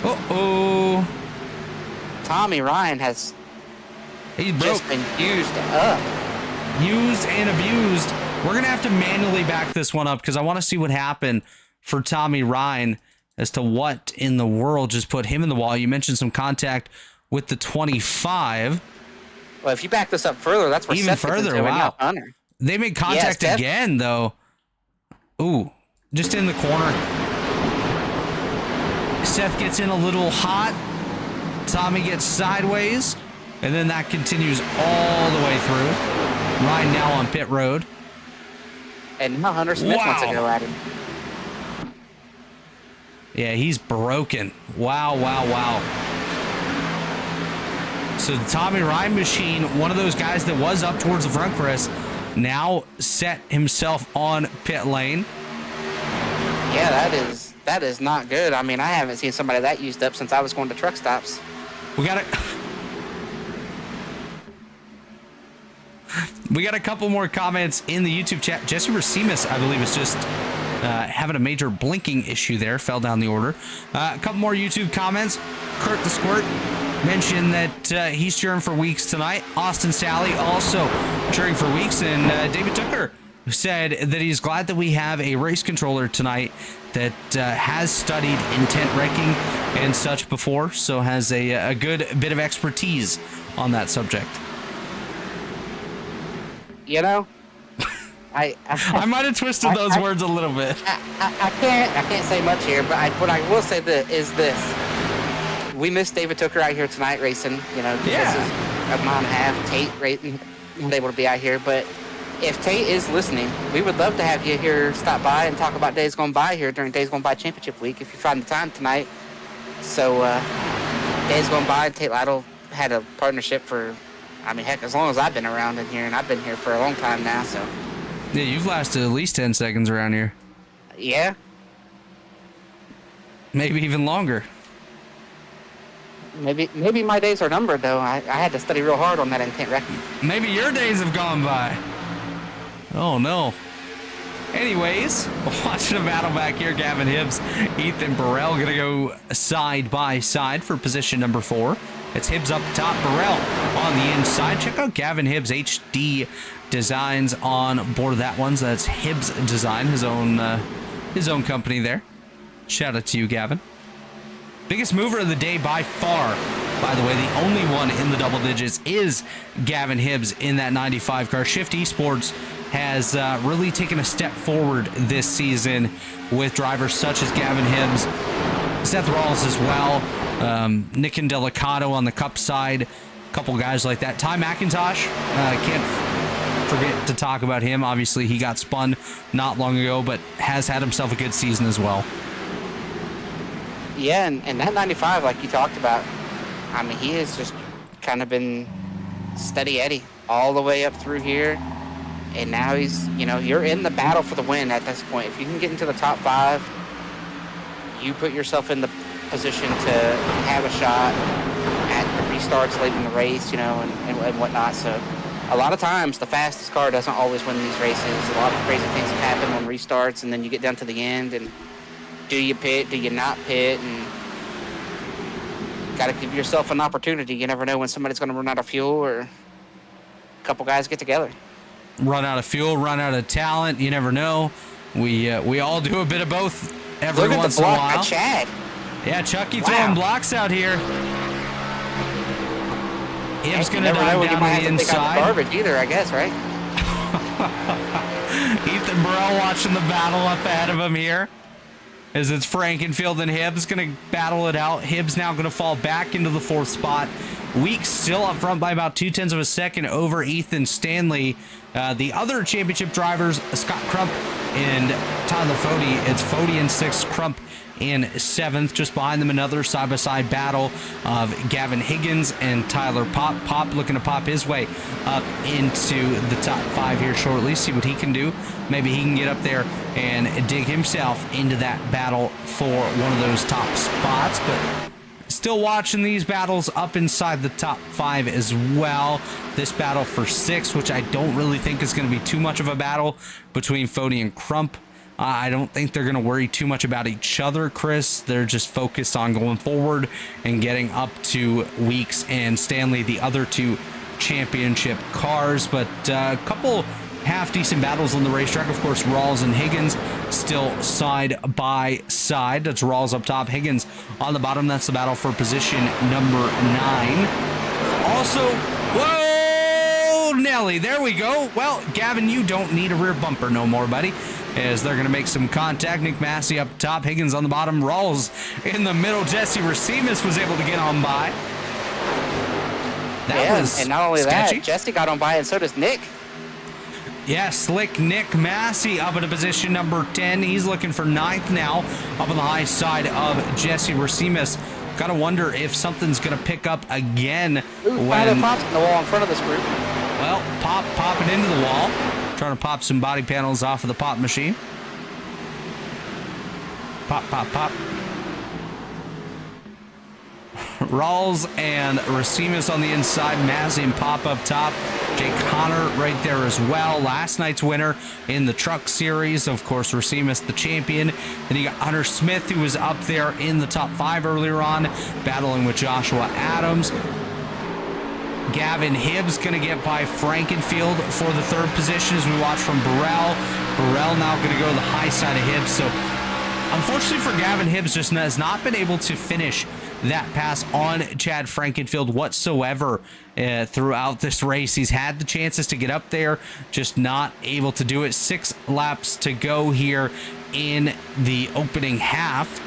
Uh-oh. Tommy Ryan has He's just been used up. Used and abused. We're going to have to manually back this one up because I want to see what happened for Tommy Ryan as to what in the world just put him in the wall. You mentioned some contact with the 25. Well, if you back this up further, that's where even Seth gets further. into it, Wow. not Hunter. They made contact again, though. Ooh, just in the corner. Seth gets in a little hot. Tommy gets sideways. And then that continues all the way through. Ryan now on pit road. And now Hunter Smith wants to go at him. Yeah, he's broken. Wow. So the Tommy Ryan machine, one of those guys that was up towards the front, Chris, now set himself on pit lane. Yeah, that is not good. I mean, I haven't seen somebody that used up since I was going to truck stops. We got a couple more comments in the YouTube chat. Jesse Racimus, I believe, is just having a major blinking issue there. Fell down the order. A couple more YouTube comments. Kurt the Squirt mentioned that he's cheering for Weeks tonight. Austin Sally also cheering for Weeks. And David Tooker said that he's glad that we have a race controller tonight that has studied intent wrecking and such before, so has a good bit of expertise on that subject. You know, I might have twisted those words a little bit. I can't say much here, but what I will say is this: we missed David Tooker out here tonight racing. You know, this is a mile and a half. Tate racing, not able to be out here, but if Tate is listening, we would love to have you here, stop by and talk about Days Gone By here during Days Gone By Championship Week if you find the time tonight. So Days Gone By, Tate Lytle had a partnership for, I mean, heck, as long as I've been around in here, and I've been here for a long time now, so. Yeah, you've lasted at least 10 seconds around here. Yeah. Maybe even longer. Maybe my days are numbered, though. I had to study real hard on that intent wrecking. Maybe your days have gone by. Oh, no. Anyways, watching a battle back here. Gavin Hibbs, Ethan Burrell going to go side by side for position number 4. It's Hibbs up top, Burrell on the inside. Check out Gavin Hibbs HD Designs on board of that one. So that's Hibbs Design, his own company there. Shout out to you, Gavin. Biggest mover of the day by far. By the way, the only one in the double digits is Gavin Hibbs in that 95 car. Shift Esports has really taken a step forward this season with drivers such as Gavin Hibbs, Seth Rawls as well, Nick and Delicato on the Cup side, a couple guys like that. Ty McIntosh, can't forget to talk about him. Obviously, he got spun not long ago, but has had himself a good season as well. Yeah, and that 95, like you talked about, I mean, he has just kind of been steady Eddie all the way up through here. And now he's, you know, you're in the battle for the win at this point. If you can get into the top 5, you put yourself in the position to have a shot at the restarts late in the race, you know, and whatnot. So a lot of times the fastest car doesn't always win these races. A lot of crazy things have happened on restarts, and then you get down to the end, and do you pit, do you not pit, and got to give yourself an opportunity. You never know when somebody's going to run out of fuel or a couple guys get together. Run out of fuel, run out of talent. You never know. We all do a bit of both every once in a while. Look at Chad. Yeah, Chucky throwing blocks out here. Hibbs going to dive down to the inside. Garbage either, I guess, right? Ethan Burrell watching the battle up ahead of him here. As it's Frankenfield and Hibbs going to battle it out. Hibbs now going to fall back into the 4th spot. Weeks still up front by about 0.2 of a second over Ethan Stanley. The other championship drivers, Scott Crump and Tyler Fode. It's Fode in 6th, Crump in 7th. Just behind them, another side-by-side battle of Gavin Higgins and Tyler Pop. Pop looking to pop his way up into the top 5 here shortly. See what he can do. Maybe he can get up there and dig himself into that battle for one of those top spots. But still watching these battles up inside the top 5 as well. This battle for 6, which I don't really think is going to be too much of a battle between Fode and Crump. I don't think they're going to worry too much about each other, Chris. They're just focused on going forward and getting up to Weeks and Stanley, the other 2 championship cars. But a couple half-decent battles on the racetrack. Of course, Rawls and Higgins still side by side. That's Rawls up top, Higgins on the bottom. That's the battle for position number 9. Also, whoa, Nelly, there we go. Well, Gavin, you don't need a rear bumper no more, buddy, as they're going to make some contact. Nick Massey up top, Higgins on the bottom, Rawls in the middle. Jesse Racimus was able to get on by. That was and not only sketchy. that, Jesse got on by, and so does Nick. Yeah, slick Nick Massey up into position number 10. He's looking for 9th now, up on the high side of Jesse Racimus. Gotta wonder if something's gonna pick up again. Tyler Pop's in the wall in front of this group. Well, Pop popping into the wall, trying to pop some body panels off of the pop machine. Pop, pop, pop. Rawls and Racimus on the inside, Massey and Pop up top. Jake Connor right there as well. Last night's winner in the truck series. Of course, Racimus the champion. Then you got Hunter Smith, who was up there in the top 5 earlier on, battling with Joshua Adams. Gavin Hibbs going to get by Frankenfield for the 3rd position as we watch from Burrell. Burrell now going to go to the high side of Hibbs. So unfortunately for Gavin Hibbs, just has not been able to finish that pass on Chad Frankenfield whatsoever throughout this race. He's had the chances to get up there, just not able to do it. 6 laps to go here in the opening half,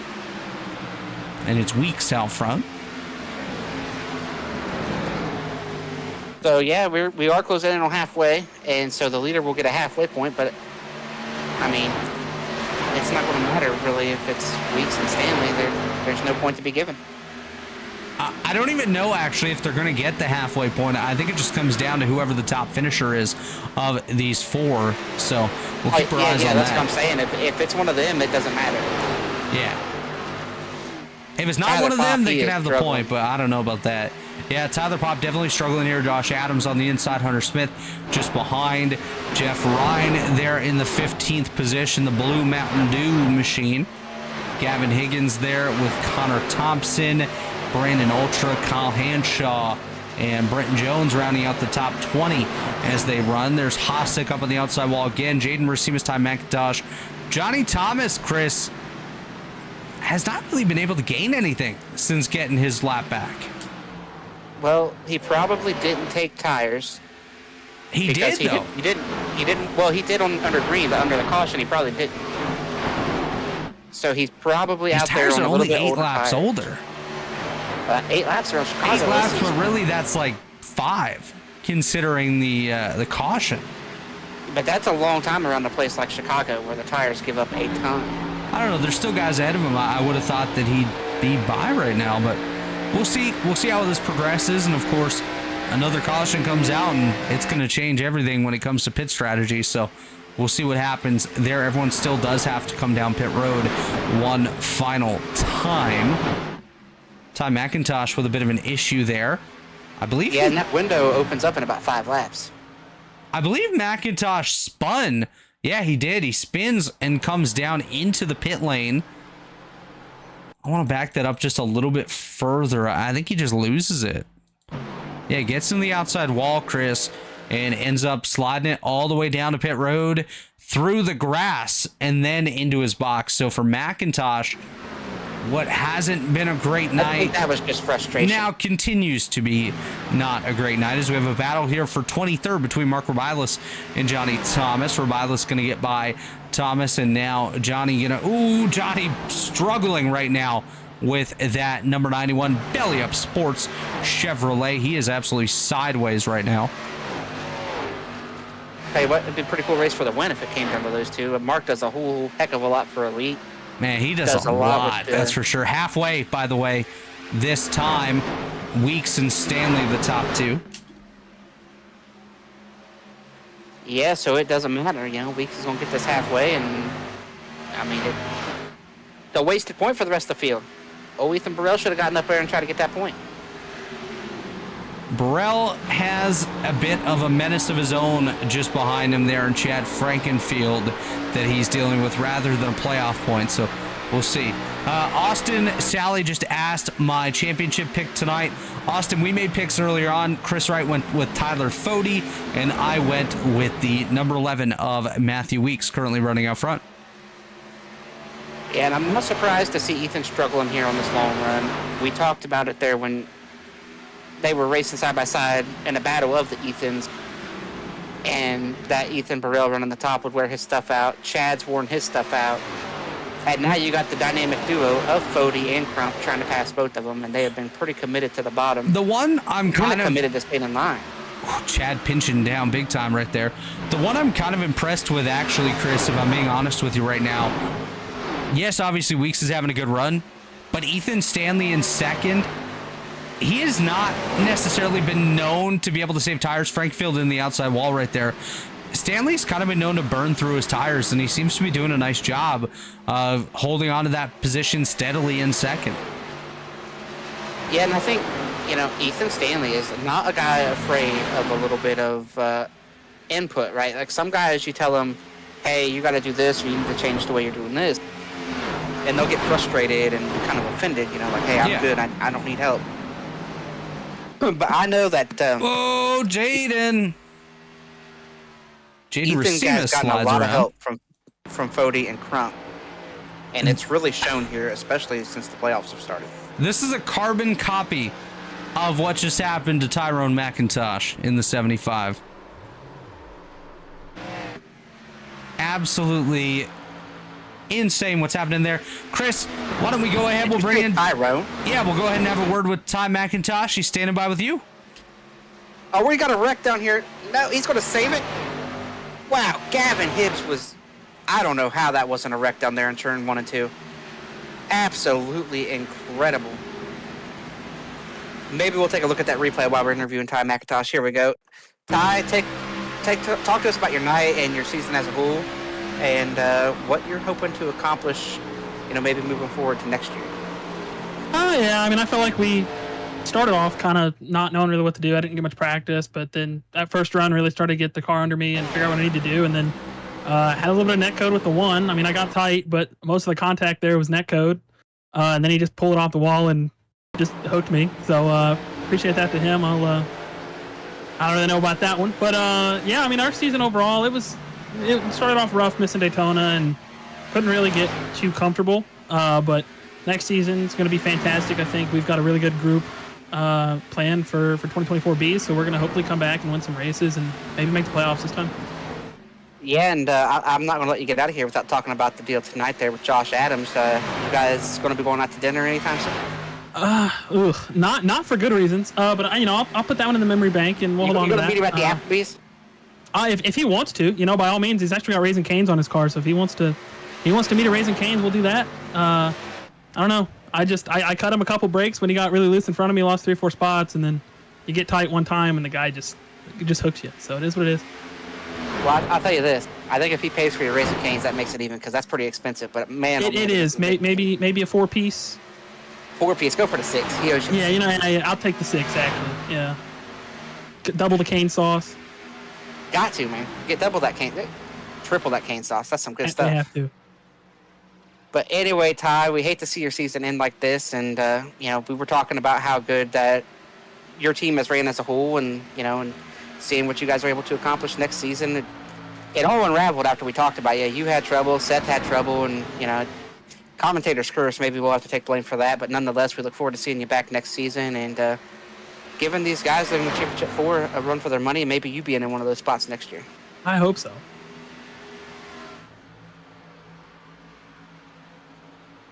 and it's Weeks out front. So yeah, we are closing in on halfway, and so the leader will get a halfway point. But I mean, it's not going to matter really if it's Weeks and Stanley. There's no point to be given. I don't even know, actually, if they're going to get the halfway point. I think it just comes down to whoever the top finisher is of these 4. So we'll keep our eyes on that's that. what I'm saying. If it's one of them, it doesn't matter. Yeah. If it's not Tyler one of them, Pop, they he can is have the struggling. point, but I don't know about that. Yeah, Tyler Pop definitely struggling here. Josh Adams on the inside. Hunter Smith just behind. Jeff Ryan there in the 15th position, the Blue Mountain Dew machine. Gavin Higgins there with Connor Thompson, Brandon Ultra, Kyle Hanshaw, and Brenton Jones rounding out the top 20 as they run. There's Hossack up on the outside wall again. Jaden Racimus, Ty McIntosh. Johnny Thomas, Chris, has not really been able to gain anything since getting his lap back. Well, he probably didn't take tires. He did, though. He didn't. Well, he did under green, but under the caution, he probably didn't. So he's probably His out there tires on are a little only bit 8 laps tires. older. 8 laps are on Chicago. 8 laps, but really that's like 5, considering the caution. But that's a long time around a place like Chicago where the tires give up a ton. I don't know. There's still guys ahead of him. I would have thought that he'd be by right now, but we'll see. We'll see how this progresses. And of course, another caution comes out, and it's going to change everything when it comes to pit strategy. So we'll see what happens there. Everyone still does have to come down pit road one final time. Ty McIntosh with a bit of an issue there, I believe. Yeah, and that window opens up in about 5 laps. I believe McIntosh spun. Yeah, he did. He spins and comes down into the pit lane. I want to back that up just a little bit further. I think he just loses it. Yeah, gets in the outside wall, Chris, and ends up sliding it all the way down to pit road, through the grass, and then into his box. So for McIntosh, what hasn't been a great night, I think that was just frustration. now continues to be not a great night, as we have a battle here for 23rd between Mark Rebilas and Johnny Thomas. Rebilas going to get by Thomas, and now Johnny Johnny struggling right now with that number 91 Belly Up Sports Chevrolet. He is absolutely sideways right now. Tell you what, it'd be a pretty cool race for the win if it came down to those two. Mark does a whole heck of a lot for Elite. Man, he does a lot. That's for sure. Halfway, by the way, this time, Weeks and Stanley, the top two. Yeah, so it doesn't matter. You know, Weeks is going to get this halfway, and I mean, the wasted point for the rest of the field. Oh, Ethan Burrell should have gotten up there and tried to get that point. Burrell has a bit of a menace of his own just behind him there in Chad Frankenfield that he's dealing with rather than a playoff point, so we'll see. Austin Sally just asked my championship pick tonight. Austin, we made picks earlier on. Chris Wright went with Tyler Fody, and I went with the number 11 of Matthew Weeks, currently running out front. Yeah, and I'm not surprised to see Ethan struggling here on this long run. We talked about it there when they were racing side by side in a battle of the Ethans, and that Ethan Burrell running the top would wear his stuff out. Chad's worn his stuff out. And now you got the dynamic duo of Fody and Crump trying to pass both of them, and they have been pretty committed to the bottom. The one I'm kind of committed to staying in line. Chad pinching down big time right there. The one I'm kind of impressed with, actually, Chris, if I'm being honest with you right now, yes, obviously Weeks is having a good run, but Ethan Stanley in second, he has not necessarily been known to be able to save tires. Frankfield in the outside wall right there. Stanley's kind of been known to burn through his tires, and he seems to be doing a nice job of holding on to that position steadily in second. Yeah, and I think, you know, Ethan Stanley is not a guy afraid of a little bit of input, right? Like some guys, you tell them, hey, you got to do this, or you need to change the way you're doing this. And they'll get frustrated and kind of offended, you know, like, hey, I'm good, I don't need help. But I know that... oh, Jaden! Ethan has gotten a lot of help from Fody and Crump. And it's really shown here, especially since the playoffs have started. This is a carbon copy of what just happened to Tyrone McIntosh in the 75. Absolutely insane what's happening there. Chris, why don't we go ahead? We'll bring in Tyrone. Yeah, we'll go ahead and have a word with Ty McIntosh. He's standing by with you. Oh, we got a wreck down here. No, he's going to save it. Wow, Gavin Hibbs was... I don't know how that wasn't a wreck down there in turn 1 and 2. Absolutely incredible. Maybe we'll take a look at that replay while we're interviewing Ty McIntosh. Here we go. Ty, talk to us about your night and your season as a whole, and what you're hoping to accomplish, you know, maybe moving forward to next year. Yeah, I mean, I felt like we started off kind of not knowing really what to do. I didn't get much practice, but then that first run really started to get the car under me and figure out what I need to do, and then had a little bit of net code with the one. I mean, I got tight, but most of the contact there was net code, and then he just pulled it off the wall and just hooked me. So appreciate that to him. I don't really know about that one, but yeah, I mean, our season overall, it started off rough, missing Daytona, and couldn't really get too comfortable. But next season is going to be fantastic. I think we've got a really good group planned for 2024B, so we're going to hopefully come back and win some races and maybe make the playoffs this time. Yeah, and I'm not going to let you get out of here without talking about the deal tonight there with Josh Adams. You guys going to be going out to dinner anytime soon? Not for good reasons. But you know, I'll put that one in the memory bank and we'll hold on to that. You going to meet him at the Applebee's? If he wants to, you know, by all means, he's actually got Raising Cane's on his car. So if he wants to meet a Raising Cane's, we'll do that. I don't know. I cut him a couple breaks when he got really loose in front of me, lost 3 or 4 spots, and then you get tight one time and the guy just hooks you. So it is what it is. Well, I'll tell you this. I think if he pays for your Raising Cane's, that makes it even, because that's pretty expensive. But man, it is. Maybe a 4-piece. 4-piece. Go for the 6. He owes you. Yeah, you know, I'll take the 6 actually. Yeah. Double the cane sauce. Got to, man. Get double that cane. Triple that cane sauce. That's some good stuff. I have to. But anyway, Ty, we hate to see your season end like this. And, you know, we were talking about how good that your team has ran as a whole, and, you know, and seeing what you guys are able to accomplish next season. It all unraveled after we talked about you. You had trouble, Seth had trouble, and, you know, commentators curse. Maybe we'll have to take blame for that. But nonetheless, we look forward to seeing you back next season and giving these guys in the Championship 4 a run for their money, and maybe you being in one of those spots next year. I hope so.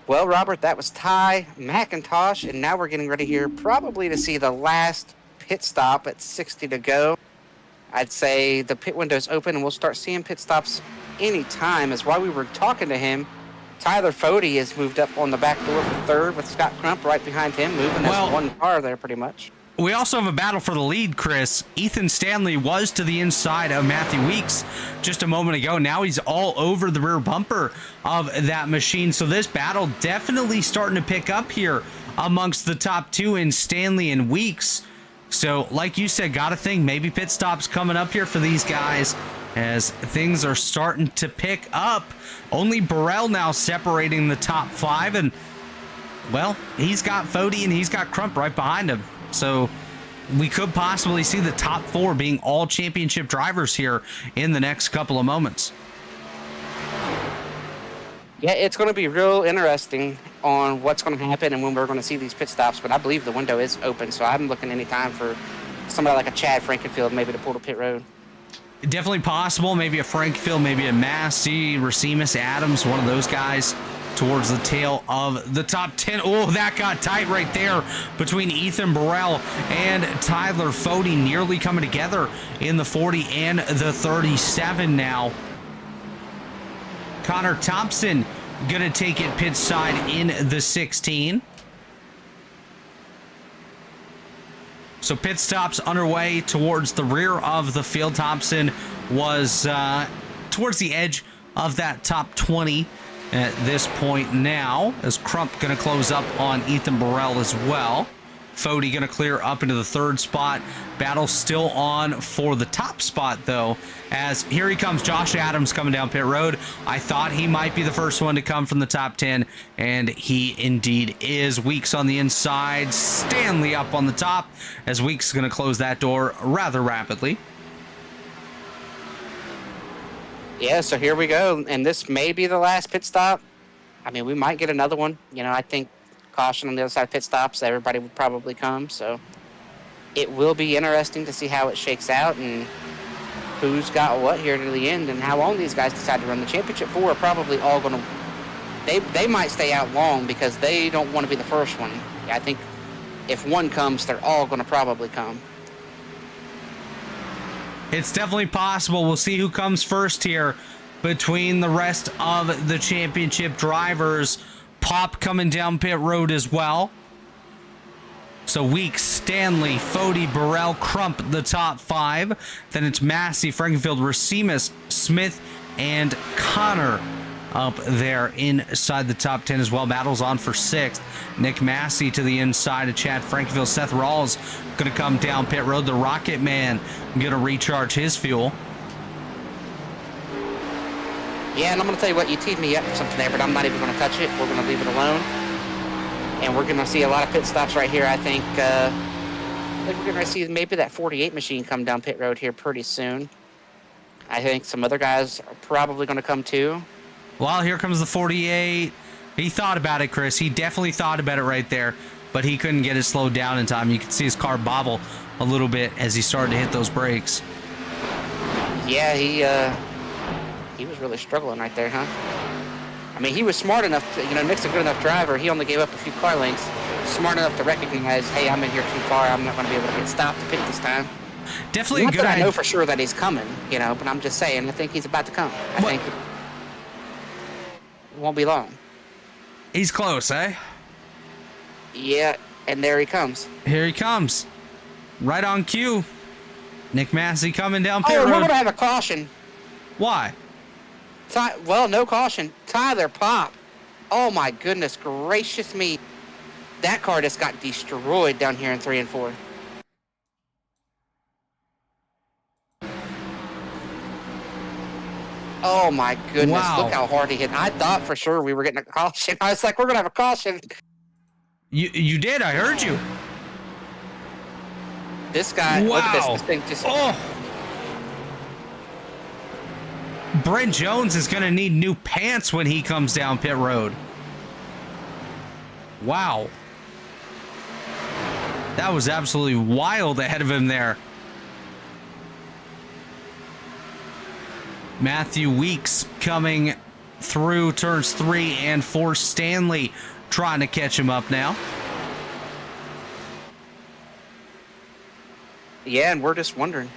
Well, Robert, that was Ty McIntosh, and now we're getting ready here probably to see the last pit stop at 60 to go. I'd say the pit window's open, and we'll start seeing pit stops anytime. As while we were talking to him, Tyler Fody has moved up on the back door for third with Scott Crump right behind him, moving as one car there pretty much. We also have a battle for the lead, Chris. Ethan Stanley was to the inside of Matthew Weeks just a moment ago. Now he's all over the rear bumper of that machine. So this battle definitely starting to pick up here amongst the top two in Stanley and Weeks. So like you said, gotta think maybe pit stops coming up here for these guys as things are starting to pick up. Only Burrell now separating the top five, and well, he's got Fody and he's got Crump right behind him. So we could possibly see the top four being all championship drivers here in the next couple of moments. Yeah, it's going to be real interesting on what's going to happen and when we're going to see these pit stops, but I believe the window is open, so I'm looking any time for somebody like a Chad Frankenfield maybe to pull to pit road. Definitely possible. Maybe a Frankenfield, maybe a Massey, Racimus, Adams, one of those guys towards the tail of the top 10. Oh, that got tight right there between Ethan Burrell and Tyler Fody, nearly coming together in the 40 and the 37 now. Connor Thompson gonna take it pit side in the 16. So pit stops underway towards the rear of the field. Thompson was towards the edge of that top 20 at this point now, as Crump going to close up on Ethan Burrell as well. Fody going to clear up into the third spot. Battle still on for the top spot, though, as here he comes, Josh Adams coming down pit road. I thought he might be the first one to come from the top 10, and he indeed is. Weeks on the inside, Stanley up on the top, as Weeks going to close that door rather rapidly. Yeah, so here we go, and this may be the last pit stop. I mean, we might get another one. You know, I think caution on the other side of pit stops, everybody would probably come, so it will be interesting to see how it shakes out and who's got what here to the end and how long these guys decide to run. The championship four are probably all going to, they might stay out long because they don't want to be the first one. I think if one comes, they're all going to probably come. It's definitely possible. We'll see who comes first here between the rest of the championship drivers. Pop coming down pit road as well. So Weeks, Stanley, Fody, Burrell, Crump, the top five. Then it's Massey, Frankenfield, Racimus, Smith, and Connor up there inside the top 10 as well. Battles on for sixth. Nick Massey to the inside of Chad Frankenfield. Seth Rawls going to come down pit road. The Rocket Man going to recharge his fuel. Yeah, and I'm going to tell you what, you teed me up for something there, but I'm not even going to touch it. We're going to leave it alone. And we're going to see a lot of pit stops right here. I think we're going to see maybe that 48 machine come down pit road here pretty soon. I think some other guys are probably going to come too. Well, here comes the 48. He thought about it, Chris. He definitely thought about it right there, but he couldn't get it slowed down in time. You could see his car bobble a little bit as he started to hit those brakes. Yeah, he was really struggling right there, huh? I mean, he was smart enough to, you know, Nick's a good enough driver. He only gave up a few car lengths. Smart enough to recognize, hey, I'm in here too far. I'm not going to be able to get stopped to pit this time. Definitely not a good that I know for sure that he's coming, you know, but I'm just saying, I think he's about to come. I think it won't be long. He's close, eh? Yeah, and there he comes. Here he comes. Right on cue. Nick Massey coming down pit road. road. We're going to have a caution. Why? Well, no caution. Tyler Pop. Oh, my goodness gracious me. That car just got destroyed down here in 3 and 4. Oh, my goodness. Wow. Look how hard he hit. I thought for sure we were getting a caution. I was like, we're going to have a caution. You did. I heard you. This guy, wow. look at this. This thing just... Oh. Brent Jones is going to need new pants when he comes down pit road. Wow. That was absolutely wild ahead of him there. Matthew Weeks coming through turns 3 and 4. Stanley trying to catch him up now. Yeah, and we're just wondering.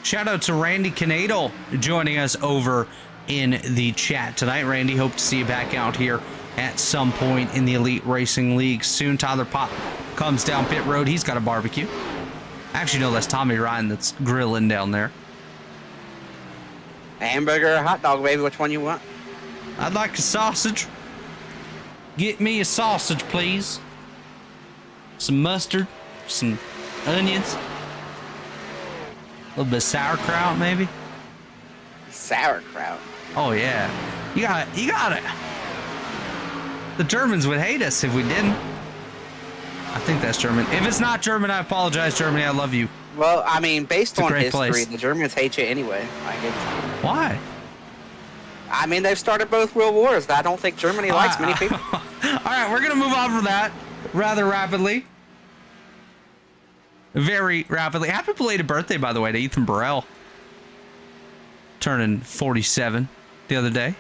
Shout out to Randy Canadal joining us over in the chat tonight. Randy, hope to see you back out here at some point in the Elite Racing League soon. Tyler Pop comes down pit road. He's got a barbecue. Actually, no, that's Tommy Ryan that's grilling down there. A hamburger or hot dog, baby. Which one you want? I'd like a sausage. Get me a sausage, please. Some mustard, some onions, a little bit of sauerkraut, maybe. Sauerkraut. Oh yeah, you got it. The Germans would hate us if we didn't. I think that's German. If it's not German, I apologize, Germany. I love you. Well, I mean, based on great history, place. the Germans hate you anyway. Why? I mean, they've started both world wars. I don't think Germany likes many people. All right, we're gonna move on from that rather rapidly. Very rapidly. Happy belated birthday, by the way, to Ethan Burrell. Turning 47 the other day.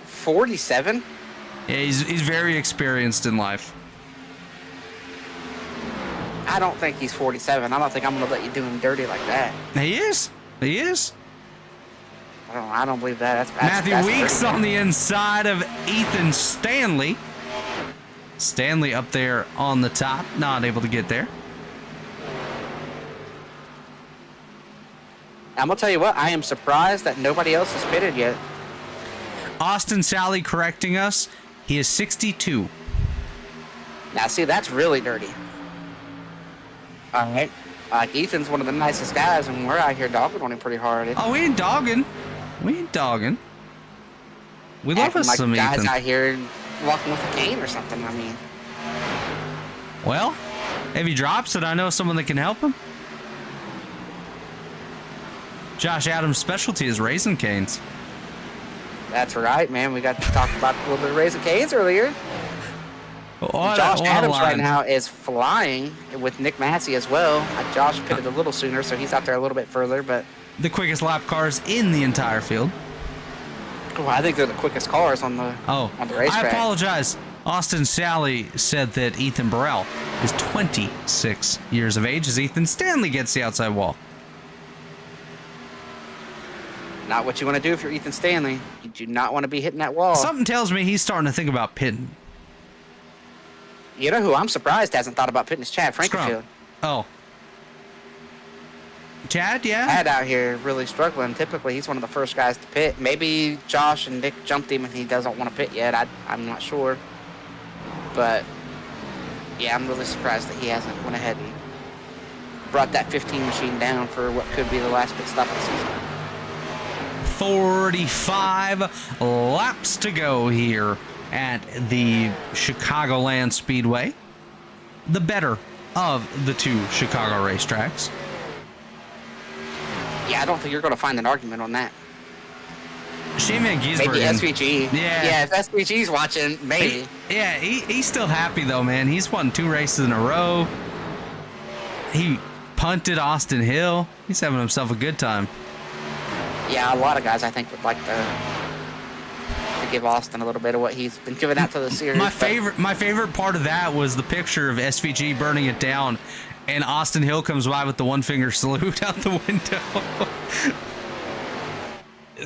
47? Yeah, he's very experienced in life. I don't think he's 47. I don't think I'm going to let you do him dirty like that. He is. He is. I don't believe that. Matthew that's Weeks dirty. on the inside of Ethan Stanley. Stanley up there on the top, not able to get there. I'm going to tell you what, I am surprised that nobody else has pitted yet. Austin Sally correcting us. He is 62. Now, see, that's really dirty. All right. Like, Ethan's one of the nicest guys, and we're out here dogging on him pretty hard. Oh, we ain't dogging. We ain't dogging. We love Acting us like some guys Ethan. out here walking with a cane or something. I mean, Well, if he drops it, I know someone that can help him. Josh Adams' specialty is Raisin Canes. that's right, man. We got to talk about a little bit of Raising Cane's earlier. Josh Adams right now is flying with Nick Massey as well. Josh pitted a little sooner, so he's out there a little bit further, but The quickest lap cars in the entire field. well, I think they're the quickest cars on the Oh, on the I racetrack. apologize. Austin Sally said that Ethan Burrell is 26 years of age as Ethan Stanley gets the outside wall. Not what you want to do if you're Ethan Stanley. You do not want to be hitting that wall. Something tells me he's starting to think about pitting. You know who I'm surprised hasn't thought about pitting is Chad Frankenfield. Oh. Chad, yeah? Chad out here really struggling. Typically, he's one of the first guys to pit. Maybe Josh and Nick jumped him and he doesn't want to pit yet. I'm not sure. But, yeah, I'm really surprised that he hasn't went ahead and brought that 15 machine down for what could be the last pit stop of the season. 45 laps to go here at the Chicagoland Speedway. The better of the two Chicago racetracks. Yeah, I don't think you're going to find an argument on that. Shane Van Maybe Gisbergen. SVG. Yeah. Yeah, if SVG's watching, maybe. He's still happy though, man. He's won 2 races in a row. He punted Austin Hill. He's having himself a good time. Yeah, a lot of guys I think would like to give Austin a little bit of what he's been giving out to the series. My favorite part of that was the picture of SVG burning it down, and Austin Hill comes by with the one finger salute out the window.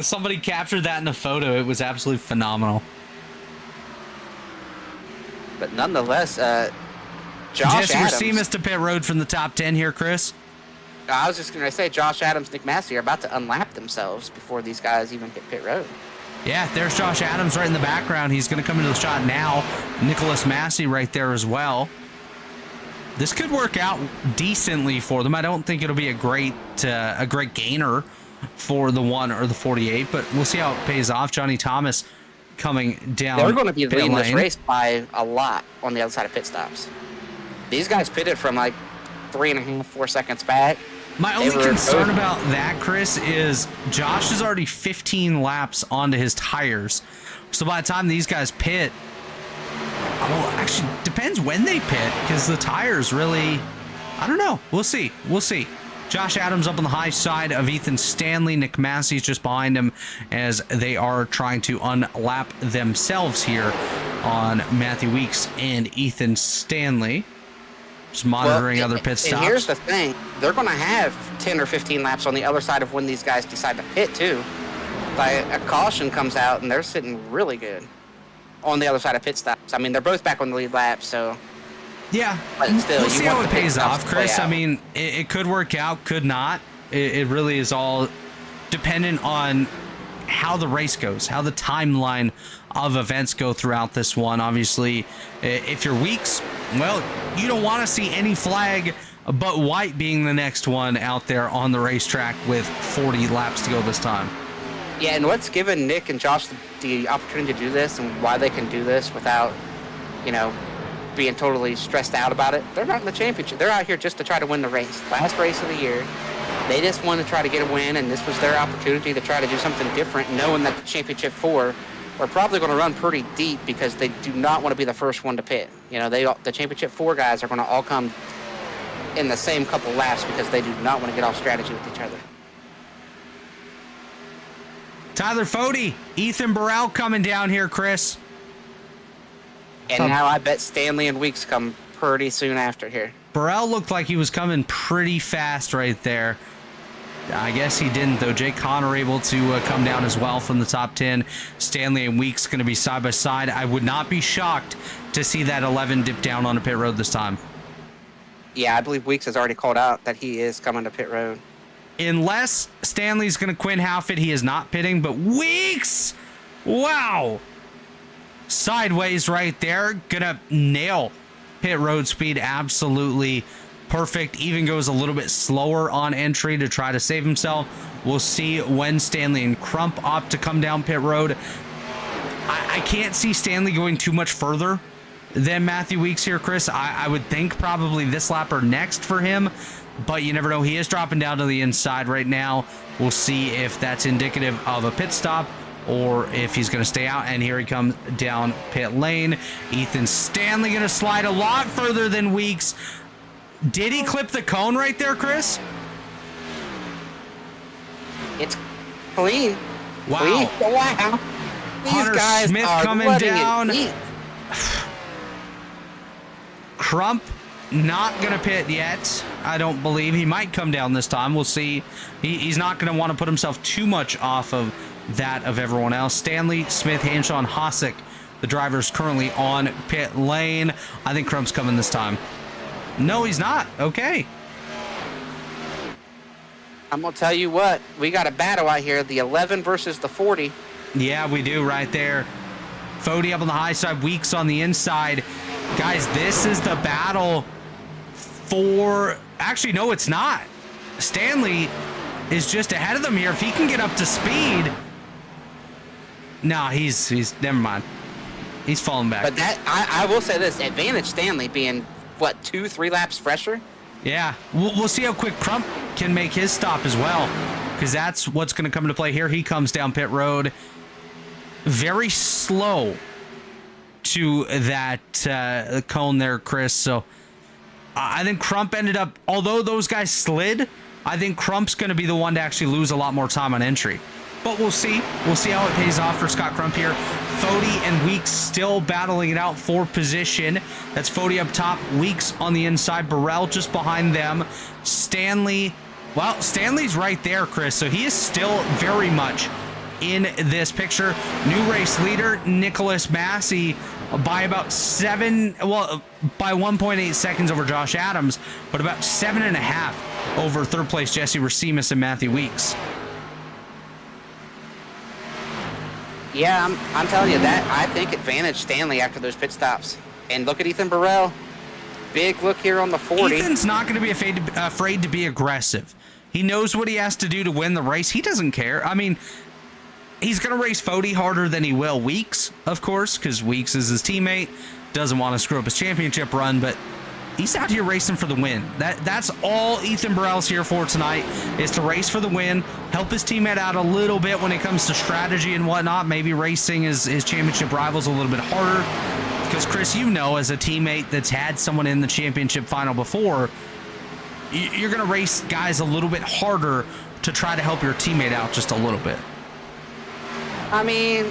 Somebody captured that in a photo. It was absolutely phenomenal. But nonetheless, Josh Jesse Adams. Racimas to pit road from the top 10 here, Chris. I was just going to say, Josh Adams, Nick Massey are about to unlap themselves before these guys even hit pit road. Yeah, there's Josh Adams right in the background. He's going to come into the shot now. Nicholas Massey right there as well. This could work out decently for them. I don't think it'll be a great gainer for the 1 or the 48, but we'll see how it pays off. Johnny Thomas coming down. They're going to be pit leading this lane. race by a lot on the other side of pit stops. These guys pitted from like 3.5, 4 seconds back. My only concern about that, Chris, is Josh is already 15 laps onto his tires. So by the time these guys pit, well, actually, depends when they pit, because the tires really, I don't know. We'll see. We'll see. Josh Adams up on the high side of Ethan Stanley. Nick Massey's just behind him as they are trying to unlap themselves here on Matthew Weeks and Ethan Stanley. just monitoring other pit stops. And here's the thing. They're going to have 10 or 15 laps on the other side of when these guys decide to pit, too. Like, a caution comes out, and they're sitting really good on the other side of pit stops. I mean, they're both back on the lead lap, so... Yeah, but still, we'll see how it pays off, Chris. I mean, it could work out, could not. It really is all dependent on how the race goes, how the timeline of events go throughout this one. Obviously, if you're Weeks, well, you don't want to see any flag but white being the next one out there on the racetrack with 40 laps to go this time. Yeah, and what's given Nick and Josh the opportunity to do this and why they can do this without, you know, being totally stressed out about it, they're not in the championship. They're out here just to try to win the race. Last race of the year. They just wanted to try to get a win, and this was their opportunity to try to do something different, knowing that the Championship 4 are probably going to run pretty deep because they do not want to be the first one to pit. You know, the Championship 4 guys are going to all come in the same couple laps because they do not want to get off strategy with each other. Tyler Fode, Ethan Burrell coming down here, Chris. And now I bet Stanley and Weeks come pretty soon after here. Burrell looked like he was coming pretty fast right there. I guess he didn't, though. Jake Connor able to come down as well from the top 10. Stanley and Weeks going to be side by side. I would not be shocked to see that 11 dip down on a pit road this time. Yeah, I believe Weeks has already called out that he is coming to pit road. Unless Stanley's going to Quinn Half it, he is not pitting, but Weeks! Wow! Sideways right there. Gonna nail pit road speed. Absolutely perfect. Even goes a little bit slower on entry to try to save himself. We'll see when Stanley and Crump opt to come down pit road. I can't see Stanley going too much further than Matthew Weeks here, Chris. I would think probably this lap or next for him, but you never know. He is dropping down to the inside right now. We'll see if that's indicative of a pit stop or if he's going to stay out. And here he comes down pit lane. Ethan Stanley going to slide a lot further than Weeks. Did he clip the cone right there, Chris? It's clean. Wow. Clean. Wow. These Hunter guys Smith are coming down. It Crump not going to pit yet. I don't believe. He might come down this time. We'll see. He's not going to want to put himself too much off of that of everyone else. Stanley, Smith, Hanshaw, Hossack, the drivers currently on pit lane. I think Crump's coming this time. No, he's not. Okay. I'm going to tell you what. We got a battle out here. The 11 versus the 40. Yeah, we do right there. Fode up on the high side, Weeks on the inside. Guys, this is the battle for... Actually, no, it's not. Stanley is just ahead of them here. If he can get up to speed... No, he's never mind. He's falling back. But that I will say this, advantage Stanley being, what, 2-3 laps fresher? Yeah, we'll see how quick Crump can make his stop as well, because that's what's going to come into play here. He comes down pit road very slow to that cone there, Chris. So I think Crump ended up, although those guys slid, I think Crump's going to be the one to actually lose a lot more time on entry. But we'll see. We'll see how it pays off for Scott Crump here. Fode and Weeks still battling it out for position. That's Fode up top, Weeks on the inside, Burrell just behind them. Stanley, well, Stanley's right there, Chris, so he is still very much in this picture. New race leader, Nicholas Massey, by about by 1.8 seconds over Josh Adams, but about 7.5 over third place Jesse Racimus and Matthew Weeks. Yeah, I'm telling you that. I think advantage Stanley after those pit stops. And look at Ethan Burrell. Big look here on the 40. Ethan's not going to be afraid to be aggressive. He knows what he has to do to win the race. He doesn't care. I mean, he's going to race Fode harder than he will Weeks, of course, because Weeks is his teammate. Doesn't want to screw up his championship run, but he's out here racing for the win. That's all Ethan Burrell's here for tonight, is to race for the win, help his teammate out a little bit when it comes to strategy and whatnot, maybe racing his championship rivals a little bit harder. Because, Chris, you know, as a teammate that's had someone in the championship final before, you're going to race guys a little bit harder to try to help your teammate out just a little bit. I mean,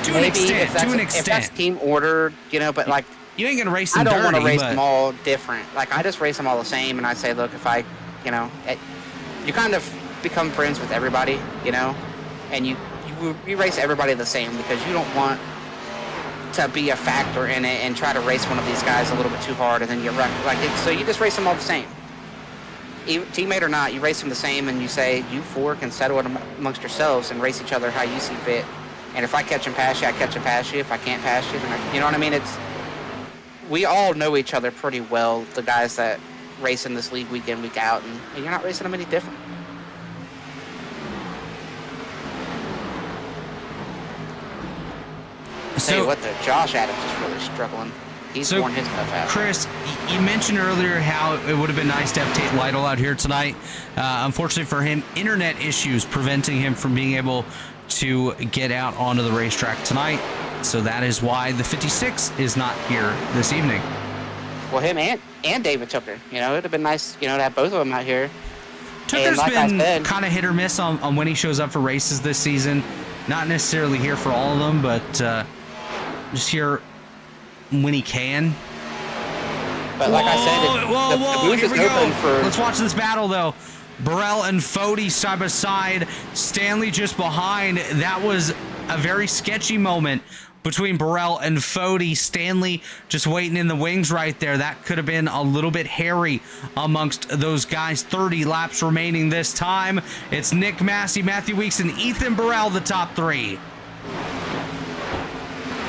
to an extent. If that's team ordered, you know, but like You ain't gonna race them I don't dirty, want to race but them all different. Like, I just race them all the same, and I say, look, if I, you kind of become friends with everybody, and you race everybody the same because you don't want to be a factor in it and try to race one of these guys a little bit too hard and then you're wrecked. So you just race them all the same. Even, teammate or not, you race them the same and you say, you four can settle it amongst yourselves and race each other how you see fit. And if I catch and pass you, I catch and pass you. If I can't pass you, then you know what I mean? We all know each other pretty well, the guys that race in this league week in, week out, and you're not racing them any different. Tell you what, though, Josh Adams is really struggling. He's worn his stuff out. Chris, you mentioned earlier how it would have been nice to have Tate Lytle out here tonight. Unfortunately for him, internet issues preventing him from being able to get out onto the racetrack tonight. So that is why the 56 is not here this evening. Well, him and David Tooker. It would have been nice, to have both of them out here. Tooker's been kind of hit or miss on when he shows up for races this season. Not necessarily here for all of them, but just here when he can. But like I said, the booth is open for... Let's watch this battle, though. Burrell and Fody side by side. Stanley just behind. That was a very sketchy moment between Burrell and Fody. Stanley just waiting in the wings right there. That could have been a little bit hairy amongst those guys. 30 laps remaining this time. It's Nick Massey, Matthew Weeks, and Ethan Burrell, the top three.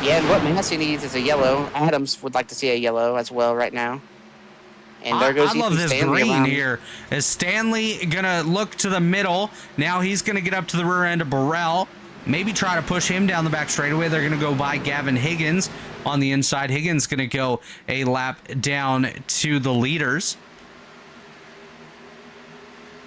Yeah, and what Massey needs is a yellow. Adams would like to see a yellow as well right now. And there goes I love this Stanley green around. here. Is Stanley gonna look to the middle? Now he's gonna get up to the rear end of Burrell. Maybe try to push him down the back straightaway. They're gonna go by Gavin Higgins on the inside. Higgins gonna go a lap down to the leaders.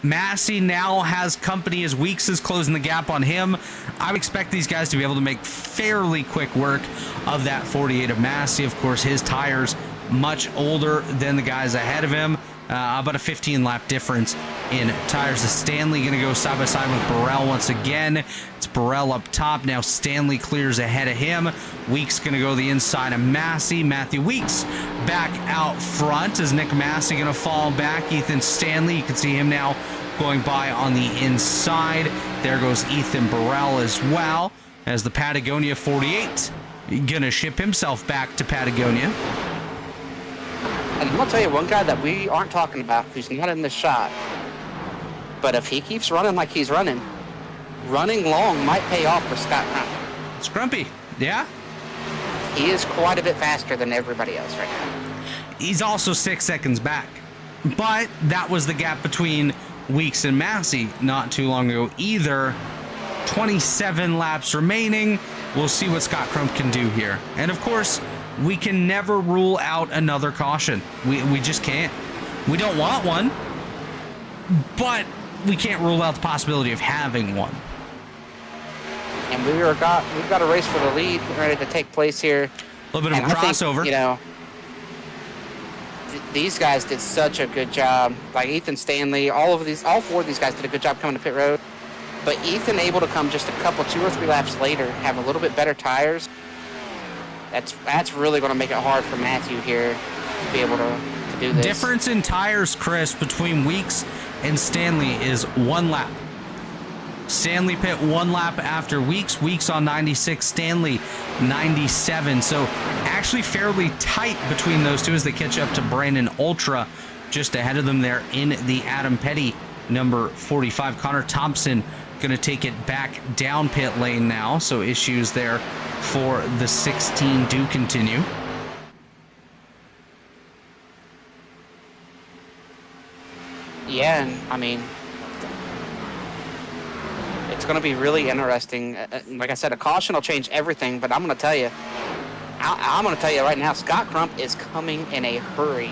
Massey now has company as Weeks is closing the gap on him. I would expect these guys to be able to make fairly quick work of that 48 of Massey. Of course, his tires much older than the guys ahead of him. About a 15-lap difference in tires. Is Stanley going to go side by side with Burrell once again? It's Burrell up top. Now Stanley clears ahead of him. Weeks going to go the inside of Massey. Matthew Weeks back out front. Is Nick Massey going to fall back? Ethan Stanley, you can see him now going by on the inside. There goes Ethan Burrell as well, as the Patagonia 48 going to ship himself back to Patagonia. And I'm going to tell you one guy that we aren't talking about who's not in this shot. But if he keeps running like he's running long might pay off for Scott Crump. It's Grumpy, yeah? He is quite a bit faster than everybody else right now. He's also 6 seconds back. But that was the gap between Weeks and Massey not too long ago either. 27 laps remaining. We'll see what Scott Crump can do here. And of course, we can never rule out another caution. We just can't. We don't want one, but we can't rule out the possibility of having one. And we've got a race for the lead ready to take place here. A little bit of a crossover. These guys did such a good job. Like Ethan Stanley, all four of these guys did a good job coming to pit road. But Ethan able to come just a couple, 2 or 3 laps later, have a little bit better tires. That's really going to make it hard for Matthew here to be able to do this. Difference in tires, Chris, between Weeks and Stanley is 1 lap. Stanley pit 1 lap after Weeks. Weeks on 96, Stanley 97. So actually fairly tight between those two as they catch up to Brandon Ultra just ahead of them there in the Adam Petty number 45. Connor Thompson going to take it back down pit lane now. So issues there for the 16 do continue. Yeah, and I mean, it's going to be really interesting. Like I said, a caution will change everything, but I'm going to tell you, I'm going to tell you right now, Scott Crump is coming in a hurry.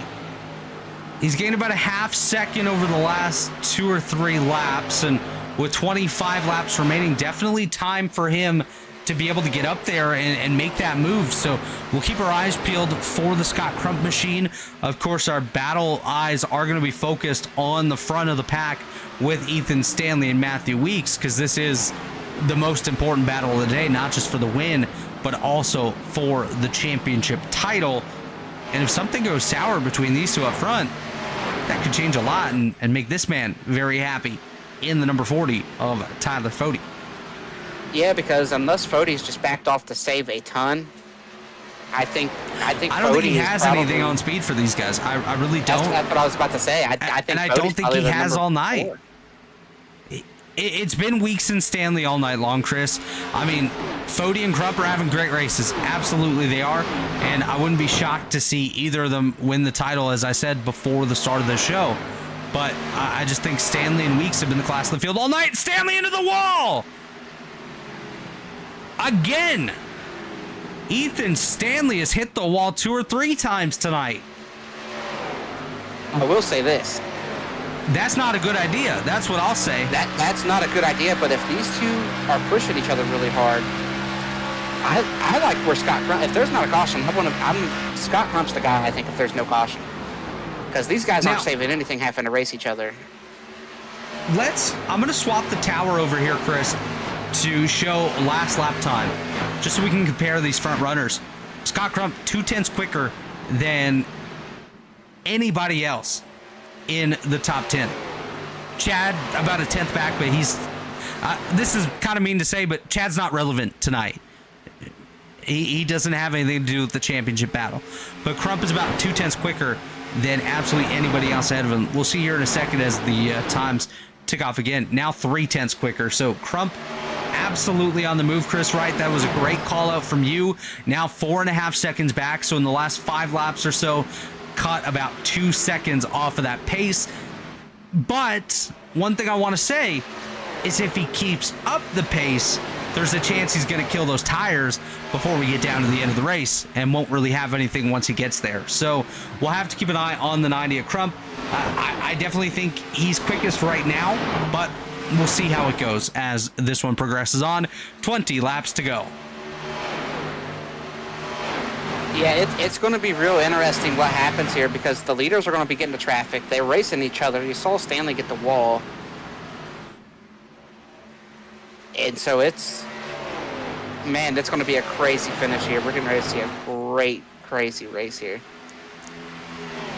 He's gained about a half second over the last 2 or 3 laps, and with 25 laps remaining, definitely time for him to be able to get up there and make that move. So we'll keep our eyes peeled for the Scott Crump machine. Of course, our battle eyes are going to be focused on the front of the pack with Ethan Stanley and Matthew Weeks, because this is the most important battle of the day, not just for the win, but also for the championship title. And if something goes sour between these two up front, that could change a lot and make this man very happy in the number 40 of Tyler Fode. Yeah, because unless Fode's just backed off to save a ton, I don't think he has anything on speed for these guys. I really don't. That's what I was about to say. I don't think he has all night. It's been weeks in Stanley all night long, Chris. I mean, Fode and Crump are having great races. Absolutely they are. And I wouldn't be shocked to see either of them win the title, as I said before the start of the show. But I just think Stanley and Weeks have been the class of the field all night. Stanley into the wall! Again! Ethan Stanley has hit the wall 2 or 3 times tonight. I will say this. That's not a good idea. That's what I'll say. That's not a good idea, but if these two are pushing each other really hard, I like where Scott Crump, if there's not a caution, Scott Crump's the guy, I think, if there's no caution. Because these guys aren't saving anything having to race each other. I'm going to swap the tower over here, Chris, to show last lap time, just so we can compare these front runners. Scott Crump, 2/10 quicker than anybody else in the top 10. Chad, about a 10th back, but he's... this is kind of mean to say, but Chad's not relevant tonight. He doesn't have anything to do with the championship battle. But Crump is about 2/10 quicker than absolutely anybody else ahead of him. We'll see here in a second as the times tick off again. Now 3/10 quicker. So Crump absolutely on the move, Chris Wright. That was a great call out from you. Now 4.5 seconds back. So in the last 5 laps or so, cut about 2 seconds off of that pace. But one thing I want to say is if he keeps up the pace, there's a chance he's going to kill those tires before we get down to the end of the race and won't really have anything once he gets there. So we'll have to keep an eye on the 90 at Crump. I definitely think he's quickest right now, but we'll see how it goes as this one progresses on. 20 laps to go. Yeah, it's going to be real interesting what happens here because the leaders are going to be getting to traffic. They're racing each other. You saw Stanley get the wall. And so it's going to be a crazy finish here. We're getting ready to see a great, crazy race here.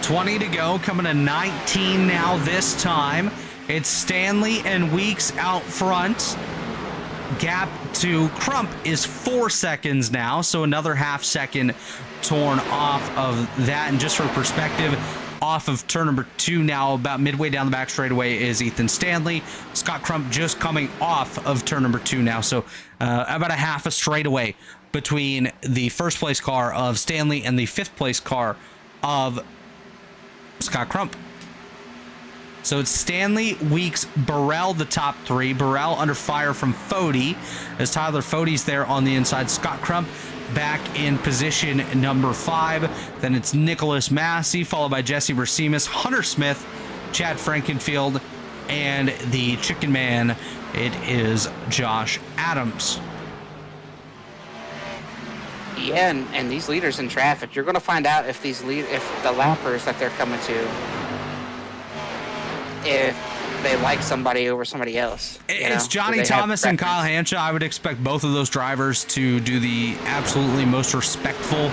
20 to go, coming to 19 now this time. It's Stanley and Weeks out front. Gap to Crump is 4 seconds now, so another half second torn off of that. And just for perspective, off of turn number 2 now, about midway down the back straightaway, is Ethan Stanley. Scott Crump just coming off of turn number 2 now, so about a half a straightaway between the first place car of Stanley and the 5th place car of Scott Crump. So it's Stanley, Weeks, Burrell, the top 3. Burrell under fire from Fode as Tyler Fode's there on the inside. Scott Crump back in position number 5. Then it's Nicholas Massey, followed by Jesse Bersemus, Hunter Smith, Chad Frankenfield, and the Chicken Man. It is Josh Adams. Yeah, and these leaders in traffic, you're going to find out if the lappers that they're coming to, if they like somebody over somebody else. It's Johnny Thomas and Kyle Hanshaw. I would expect both of those drivers to do the absolutely most respectful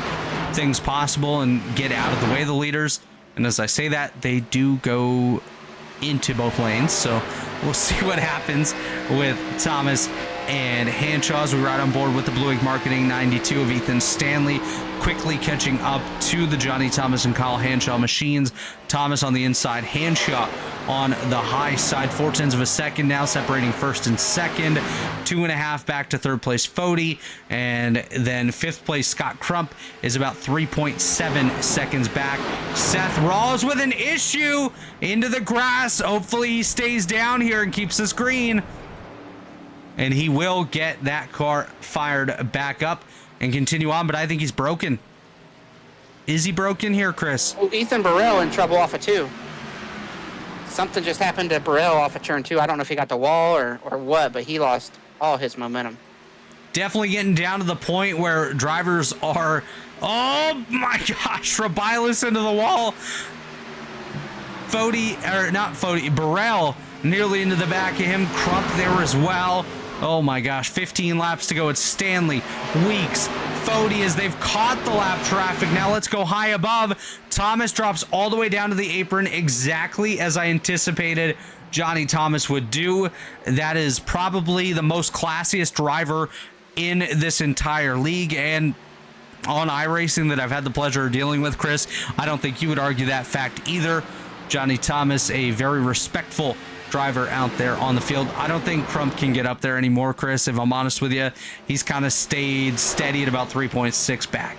things possible and get out of the way of the leaders. And as I say that, they do go into both lanes. So we'll see what happens with Thomas and Hanshaw as we ride on board with the Blue Ink Marketing 92 of Ethan Stanley, quickly catching up to the Johnny Thomas and Kyle Hanshaw machines. Thomas on the inside, Hanshaw on the high side, 0.4 of a second now, separating first and second. 2.5 back to third place Fode, and then 5th place Scott Crump is about 3.7 seconds back. Seth Rawls with an issue into the grass. Hopefully he stays down here and keeps this green. And he will get that car fired back up and continue on, but I think he's broken. Is he broken here, Chris? Well, Ethan Burrell in trouble off of 2. Something just happened to Burrell off of turn 2. I don't know if he got the wall or what, but he lost all his momentum. Definitely getting down to the point where drivers are, oh my gosh, Rebilas into the wall. Burrell nearly into the back of him. Crump there as well. Oh my gosh, 15 laps to go. It's Stanley, Weeks, Fody as they've caught the lap traffic. Now let's go high above. Thomas drops all the way down to the apron, exactly as I anticipated Johnny Thomas would do. That is probably the most classiest driver in this entire league, and on iRacing that I've had the pleasure of dealing with, Chris, I don't think you would argue that fact either. Johnny Thomas, a very respectful driver out there on the field. I don't think Crump can get up there anymore, Chris, if I'm honest with you. He's kind of stayed steady at about 3.6 back.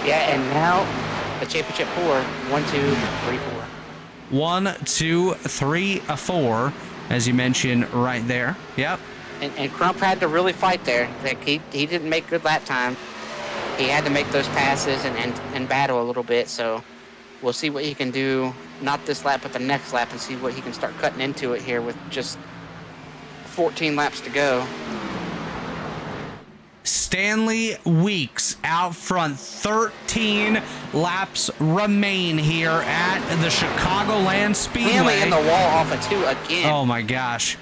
Yeah, and now the championship 4, 1, 2, 3, 4. 1, 2, 3, 4, as you mentioned right there. Yep. And Crump had to really fight there. Like he didn't make good lap time. He had to make those passes and battle a little bit. So we'll see what he can do, not this lap, but the next lap, and see what he can start cutting into it here with just 14 laps to go. Stanley Weeks out front. 13 laps remain here at the Chicagoland Speedway. Stanley in the wall off of 2 again. Oh my gosh.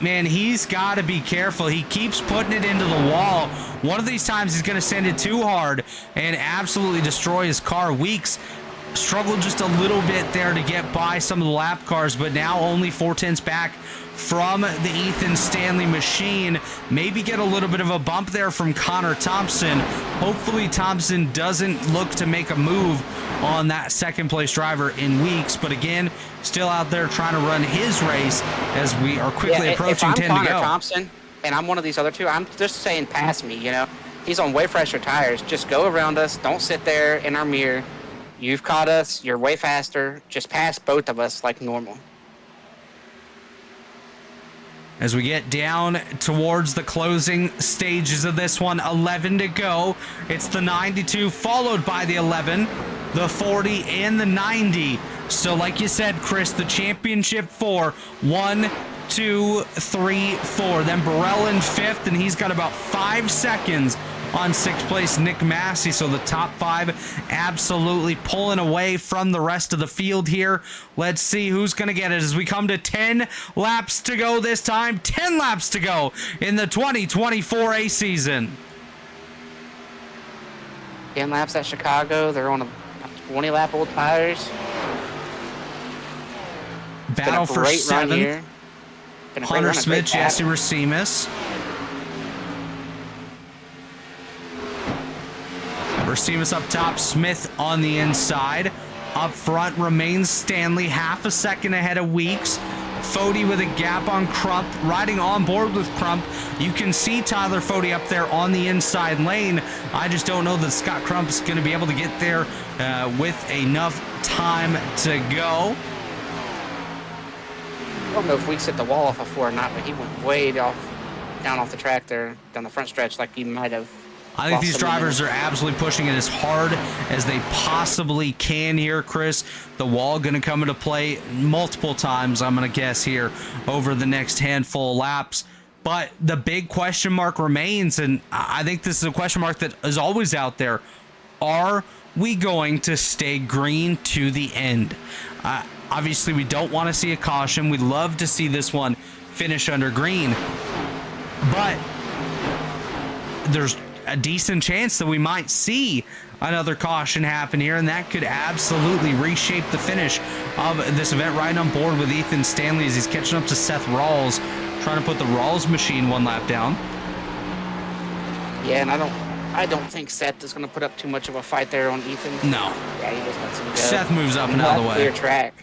Man, he's got to be careful. He keeps putting it into the wall. One of these times he's going to send it too hard and absolutely destroy his car. Weeks struggled just a little bit there to get by some of the lap cars, but now only 4/10 back from the Ethan Stanley machine. Maybe get a little bit of a bump there from Connor Thompson. Hopefully Thompson doesn't look to make a move on that second place driver in Weeks, but again, still out there trying to run his race as we are quickly approaching 10 to go. If I'm Connor Thompson and I'm one of these other two, I'm just saying pass me, you know. He's on way fresher tires. Just go around us. Don't sit there in our mirror. You've caught us. You're way faster. Just pass both of us like normal. As we get down towards the closing stages of this one, 11 to go. It's the 92 followed by the 11, the 40, and the 90. So like you said, Chris, the championship 4, 1, 2, 3, 4. Then Burrell in 5th, and he's got about 5 seconds on 6th place Nick Massey. So the top 5 absolutely pulling away from the rest of the field here. Let's see who's going to get it as we come to 10 laps to go this time. 10 laps to go in the 2024 A season. 10 laps at Chicago. They're on a 20-lap old tires. Battle for 7th. Hunter Smith, Jesse Racimus. Racimus up top, Smith on the inside. Up front remains Stanley, half a second ahead of Weeks. Fody with a gap on Crump, riding on board with Crump. You can see Tyler Fody up there on the inside lane. I just don't know that Scott Crump's going to be able to get there with enough time to go. I don't know if Weeks hit the wall off of 4 or not, but he went way down off the track there, down the front stretch, like he might have. I think these drivers are absolutely pushing it as hard as they possibly can here, Chris. The wall going to come into play multiple times, I'm going to guess, here over the next handful of laps. But the big question mark remains, and I think this is a question mark that is always out there. Are we going to stay green to the end? Obviously, we don't want to see a caution. We'd love to see this one finish under green. But there's a decent chance that we might see another caution happen here, and that could absolutely reshape the finish of this event. Right on board with Ethan Stanley as he's catching up to Seth Rawls, trying to put the Rawls machine 1 lap down. Yeah, and I don't think Seth is going to put up too much of a fight there on Ethan. No. Yeah, he just lets him go. Seth moves up and out of the way. Clear track.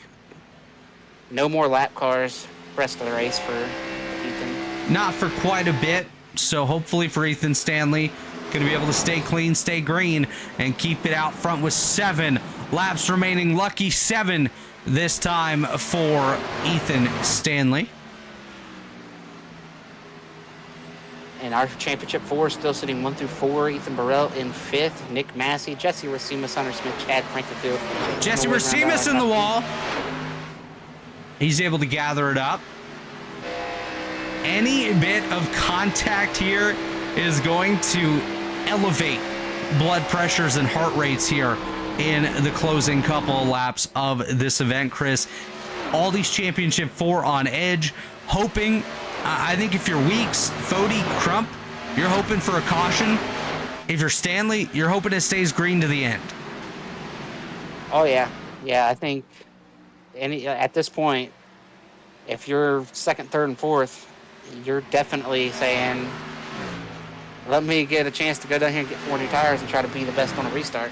No more lap cars rest of the race for Ethan. Not for quite a bit, so hopefully for Ethan Stanley, going to be able to stay clean, stay green, and keep it out front with 7 laps remaining. Lucky 7 this time for Ethan Stanley. And our championship 4 is still sitting 1 through 4. Ethan Burrell in 5th. Nick Massey, Jesse Racimus, Hunter Smith, Chad Frankenfield. Jesse Racimus in the wall. He's able to gather it up. Any bit of contact here is going to elevate blood pressures and heart rates here in the closing couple of laps of this event, Chris. All these championship 4 on edge, hoping, I think if you're Weeks, Fody, Crump, you're hoping for a caution. If you're Stanley, you're hoping it stays green to the end. Oh yeah, yeah. I think at this point, if you're second, third, and fourth, you're definitely saying, "Let me get a chance to go down here and get 4 new tires and try to be the best on a restart."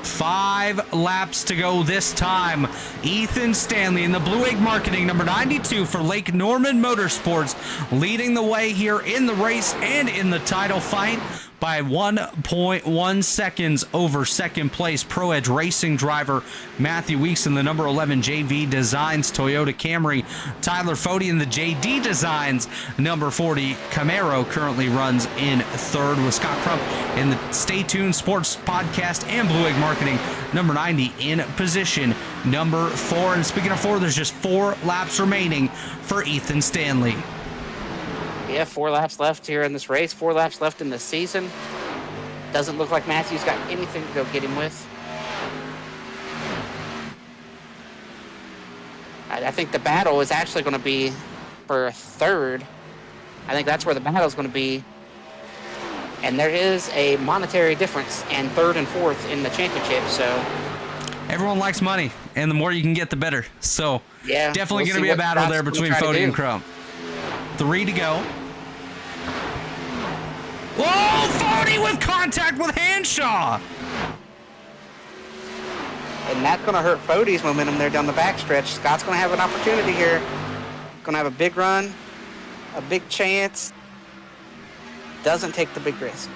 5 laps to go this time. Ethan Stanley in the Blue Egg Marketing, number 92 for Lake Norman Motorsports, leading the way here in the race and in the title fight by 1.1 seconds over second place Pro Edge Racing driver Matthew Weeks in the number 11 JV Designs Toyota Camry. Tyler Fody in the JD Designs number 40 Camaro currently runs in third, with Scott Crump in the Stay Tuned Sports Podcast and Blue Egg Marketing number 90 in position number 4. And speaking of 4, there's just 4 laps remaining for Ethan Stanley. Yeah, 4 laps left here in this race. 4 laps left in the season. Doesn't look like Matthew's got anything to go get him with. I think the battle is actually going to be for third. I think that's where the battle is going to be. And there is a monetary difference in third and fourth in the championship. So everyone likes money, and the more you can get, the better. So yeah, definitely going to be a battle there between Fody and Crump. 3 to go. Whoa, Fody with contact with Hanshaw. And that's going to hurt Fody's momentum there down the backstretch. Scott's going to have an opportunity here. Going to have a big run, a big chance. Doesn't take the big risk.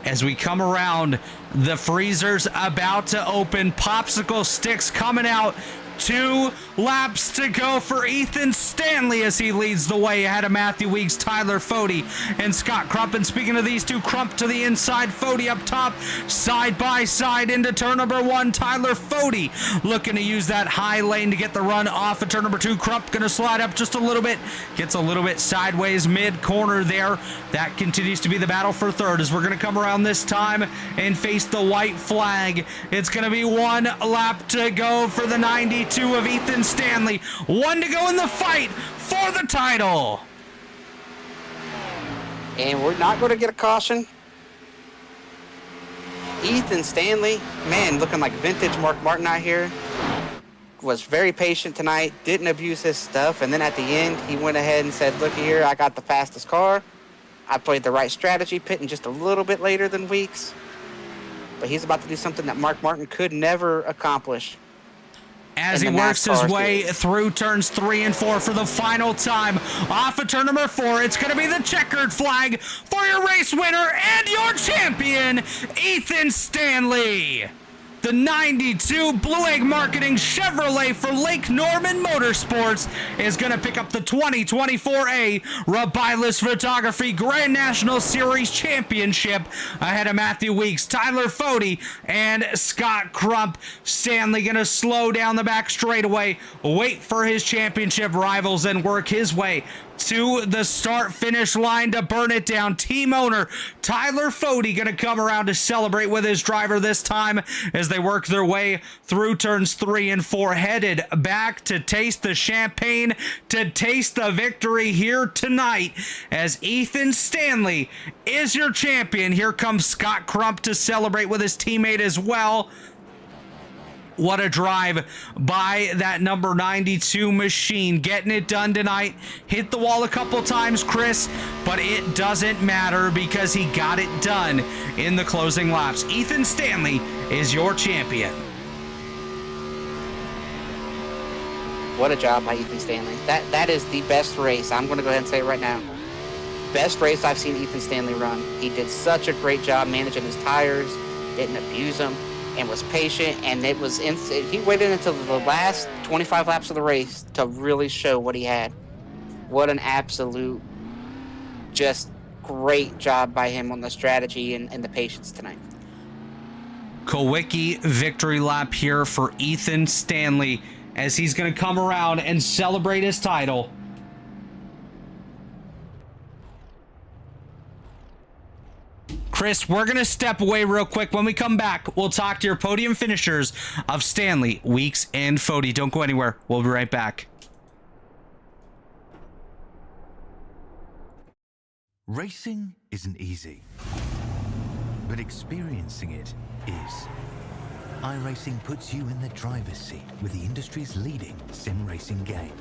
As we come around, the freezer's about to open. Popsicle sticks coming out. 2 laps to go for Ethan Stanley as he leads the way ahead of Matthew Weeks, Tyler Fody, and Scott Crump. And speaking of these two, Crump to the inside, Fody up top, side by side into turn number 1. Tyler Fody looking to use that high lane to get the run off of turn number 2. Crump going to slide up just a little bit, gets a little bit sideways mid-corner there. That continues to be the battle for third as we're going to come around this time and face the white flag. It's going to be 1 lap to go for the 92 of Ethan Stanley. 1 to go in the fight for the title. And we're not going to get a caution. Ethan Stanley, man, looking like vintage Mark Martin out here. Was very patient tonight, didn't abuse his stuff, and then at the end, he went ahead and said, look here, I got the fastest car. I played the right strategy, pitting just a little bit later than Weeks. But he's about to do something that Mark Martin could never accomplish. As he works his way through turns 3 and 4 for the final time. Off of turn number 4, it's going to be the checkered flag for your race winner and your champion, Ethan Stanley. The 92 Blue Egg Marketing Chevrolet for Lake Norman Motorsports is going to pick up the 2024A Rebilas Photography Grand National Series Championship ahead of Matthew Weeks, Tyler Fody, and Scott Crump. Stanley going to slow down the back straightaway, wait for his championship rivals, and work his way to the start-finish line to burn it down. Team owner Tyler Fody going to come around to celebrate with his driver this time as they work their way through turns 3 and 4, headed back to taste the champagne, to taste the victory here tonight as Ethan Stanley is your champion. Here comes Scott Crump to celebrate with his teammate as well. What a drive by that number 92 machine. Getting it done tonight. Hit the wall a couple times, Chris, but it doesn't matter because he got it done in the closing laps. Ethan Stanley is your champion. What a job by Ethan Stanley. That is the best race. I'm going to go ahead and say it right now. Best race I've seen Ethan Stanley run. He did such a great job managing his tires, didn't abuse them, and was patient, and it was he waited until the last 25 laps of the race to really show what he had. What an absolute, just great job by him on the strategy and the patience tonight. Kowicki victory lap here for Ethan Stanley as he's going to come around and celebrate his title. Chris, we're going to step away real quick. When we come back, we'll talk to your podium finishers of Stanley, Weeks, and Fody. Don't go anywhere. We'll be right back. Racing isn't easy. but experiencing it is. iRacing puts you in the driver's seat with the industry's leading sim racing game.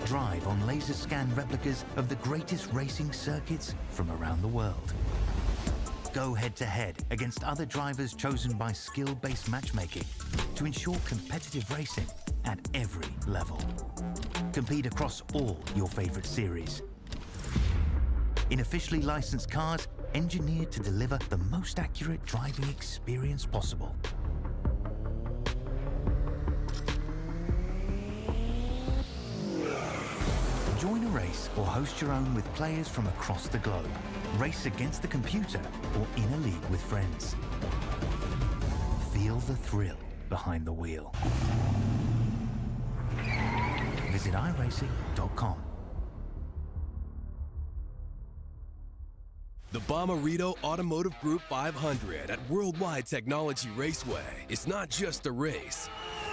Drive on laser scan replicas of the greatest racing circuits from around the world. Go head-to-head against other drivers chosen by skill-based matchmaking to ensure competitive racing at every level. Compete across all your favorite series. In officially licensed cars, engineered to deliver the most accurate driving experience possible. Join a race or host your own with players from across the globe. Race against the computer or in a league with friends. Feel the thrill behind the wheel. Visit iRacing.com. The Bommarito Automotive Group 500 at Worldwide Technology Raceway is not just a race,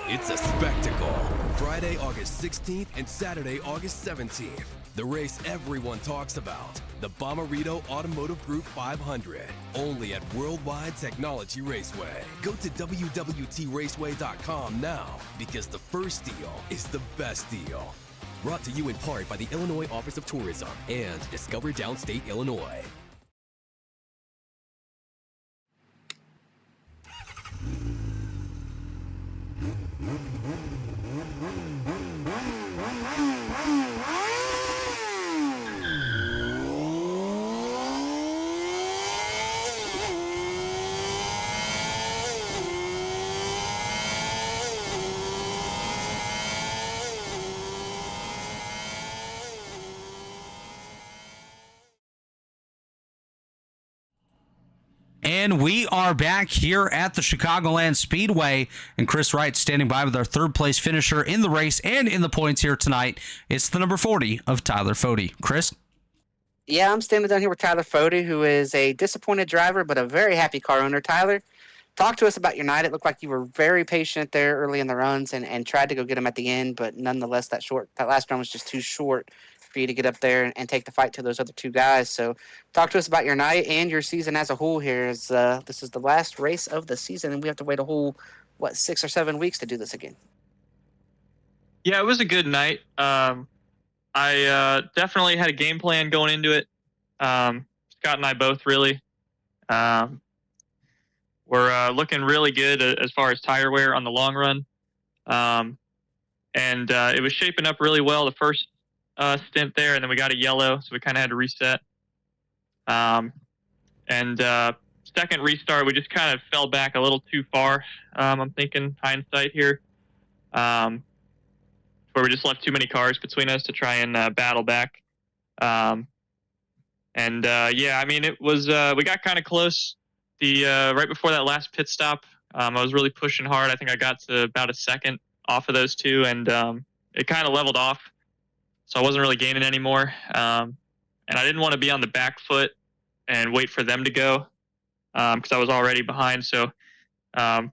it's a spectacle. Friday, August 16th and Saturday, August 17th. The race everyone talks about. The Bommarito Automotive Group 500. Only at Worldwide Technology Raceway. Go to WWTRaceway.com now because the first deal is the best deal. Brought to you in part by the Illinois Office of Tourism and Discover Downstate Illinois. And we are back here at the Chicagoland Speedway, and Chris Wright standing by with our third place finisher in the race and in the points here tonight. It's the number 40 of Tyler Fody. Chris? Yeah, I'm standing down here with Tyler Fody, who is a disappointed driver, but a very happy car owner. Tyler, talk to us about your night. It looked like you were very patient there early in the runs and tried to go get them at the end, but nonetheless, that last run was just too short for you to get up there and take the fight to those other two guys. So talk to us about your night and your season as a whole here. This is the last race of the season, and we have to wait a whole, 6 or 7 weeks to do this again. Yeah, it was a good night. I definitely had a game plan going into it. Scott and I both really. We're looking really good as far as tire wear on the long run. And it was shaping up really well the first stint there, and then we got a yellow, so we kind of had to reset. Second restart, we just kind of fell back a little too far. I'm thinking hindsight here, where we just left too many cars between us to try and battle back. Yeah, I mean, it was we got kind of close. Right before that last pit stop, I was really pushing hard. I think I got to about a second off of those two, and it kind of leveled off. So I wasn't really gaining anymore. And I didn't want to be on the back foot and wait for them to go because I was already behind. So kind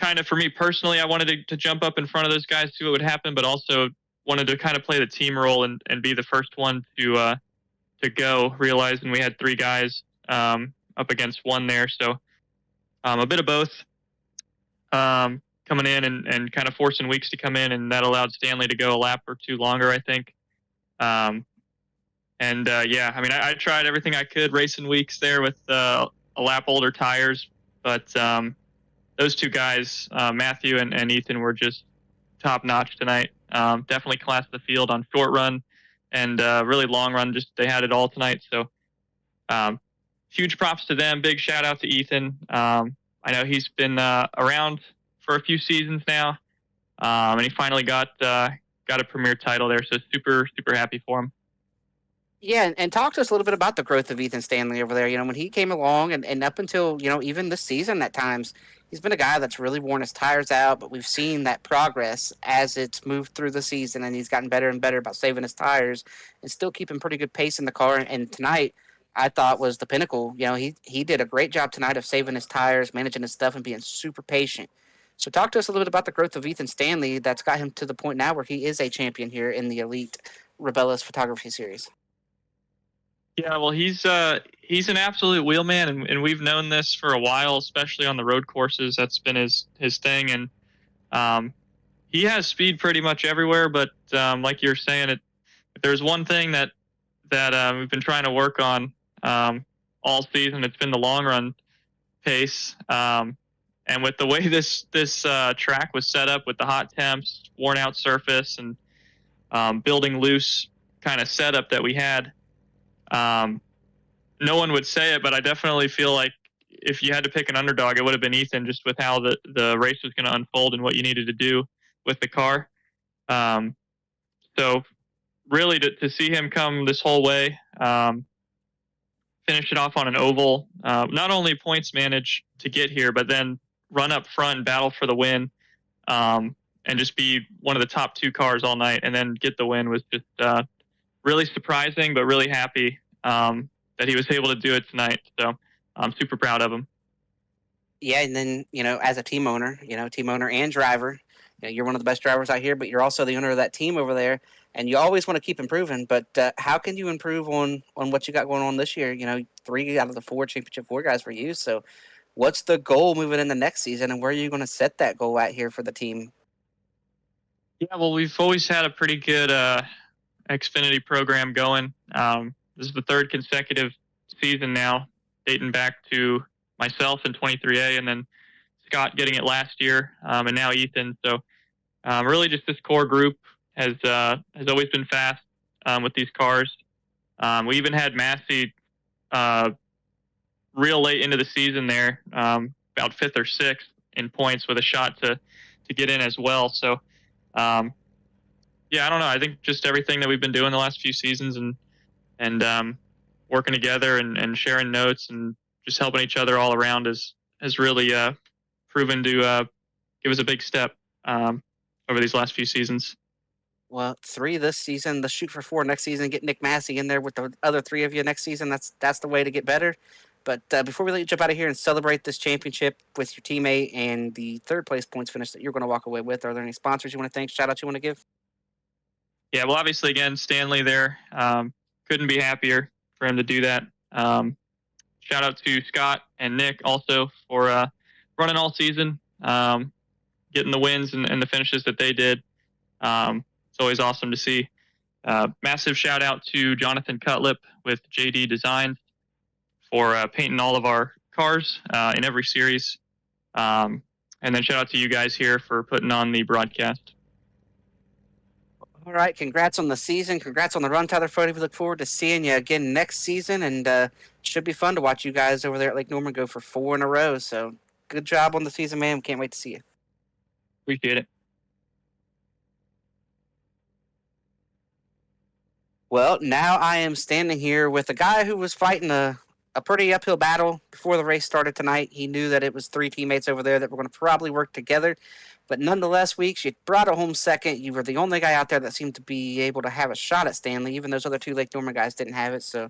of for me personally, I wanted to jump up in front of those guys, see what would happen, but also wanted to kind of play the team role and be the first one to go, realizing we had 3 guys up against 1 there. So a bit of both. Coming in and kind of forcing Weeks to come in, and that allowed Stanley to go a lap or 2 longer, I think. Yeah, I mean, I tried everything I could racing Weeks there with a lap older tires, but those 2 guys, Matthew and Ethan, were just top notch tonight. Definitely classed the field on short run and really long run. Just they had it all tonight. So huge props to them. Big shout out to Ethan. I know he's been around for a few seasons now, and he finally got a premier title there. So super happy for him. Yeah, and talk to us a little bit about the growth of Ethan Stanley over there. You know, when he came along and up until, even this season at times, he's been a guy that's really worn his tires out, but we've seen that progress as it's moved through the season, and he's gotten better and better about saving his tires and still keeping pretty good pace in the car. And tonight, I thought was the pinnacle. He did a great job tonight of saving his tires, managing his stuff, and being super patient. So talk to us a little bit about the growth of Ethan Stanley that's got him to the point now where he is a champion here in the elite Rebilas photography series. Yeah, well, he's he's an absolute wheelman, and we've known this for a while, especially on the road courses. That's been his thing, and he has speed pretty much everywhere. But like you're saying, if there's one thing that we've been trying to work on all season, it's been the long run pace. And with the way this track was set up with the hot temps, worn out surface, and building loose kind of setup that we had, no one would say it, but I definitely feel like if you had to pick an underdog, it would have been Ethan, just with how the race was going to unfold and what you needed to do with the car. So really to see him come this whole way, finish it off on an oval, not only points manage to get here, but then run up front and battle for the win, and just be one of the top 2 cars all night and then get the win was just really surprising, but really happy that he was able to do it tonight. So I'm super proud of him. Yeah, and then, as a team owner and driver, you're one of the best drivers out here, but you're also the owner of that team over there, and you always want to keep improving. But how can you improve on what you got going on this year? 3 out of the 4 championship 4 guys were you. So what's the goal moving in the next season, and where are you going to set that goal at here for the team? Yeah, well, we've always had a pretty good Xfinity program going. This is the 3rd consecutive season now, dating back to myself in 23A, and then Scott getting it last year, and now Ethan. So really just this core group has always been fast with these cars. We even had Massey real late into the season there, about 5th or 6th in points with a shot to get in as well. So yeah, I don't know. I think just everything that we've been doing the last few seasons and working together and sharing notes and just helping each other all around has really proven to give us a big step over these last few seasons. Well, 3 this season. Let's shoot for 4 next season. Get Nick Massey in there with the other 3 of you next season. That's the way to get better. But before we let you jump out of here and celebrate this championship with your teammate and the 3rd place points finish that you're going to walk away with, are there any sponsors you want to thank, shout out you want to give? Yeah, well, obviously, again, Stanley there. Couldn't be happier for him to do that. Shout out to Scott and Nick also for running all season, getting the wins and the finishes that they did. It's always awesome to see. Massive shout out to Jonathan Cutlip with JD Designs for painting all of our cars in every series. And then shout out to you guys here for putting on the broadcast. All right, congrats on the season. Congrats on the run, Tyler Fody. We look forward to seeing you again next season, and it should be fun to watch you guys over there at Lake Norman go for 4 in a row. So good job on the season, man. Can't wait to see you. Appreciate it. Well, now I am standing here with a guy who was fighting a pretty uphill battle before the race started tonight. He knew that it was 3 teammates over there that were going to probably work together. But nonetheless, Weeks, you brought it home second. You were the only guy out there that seemed to be able to have a shot at Stanley, even those other 2 Lake Norman guys didn't have it. So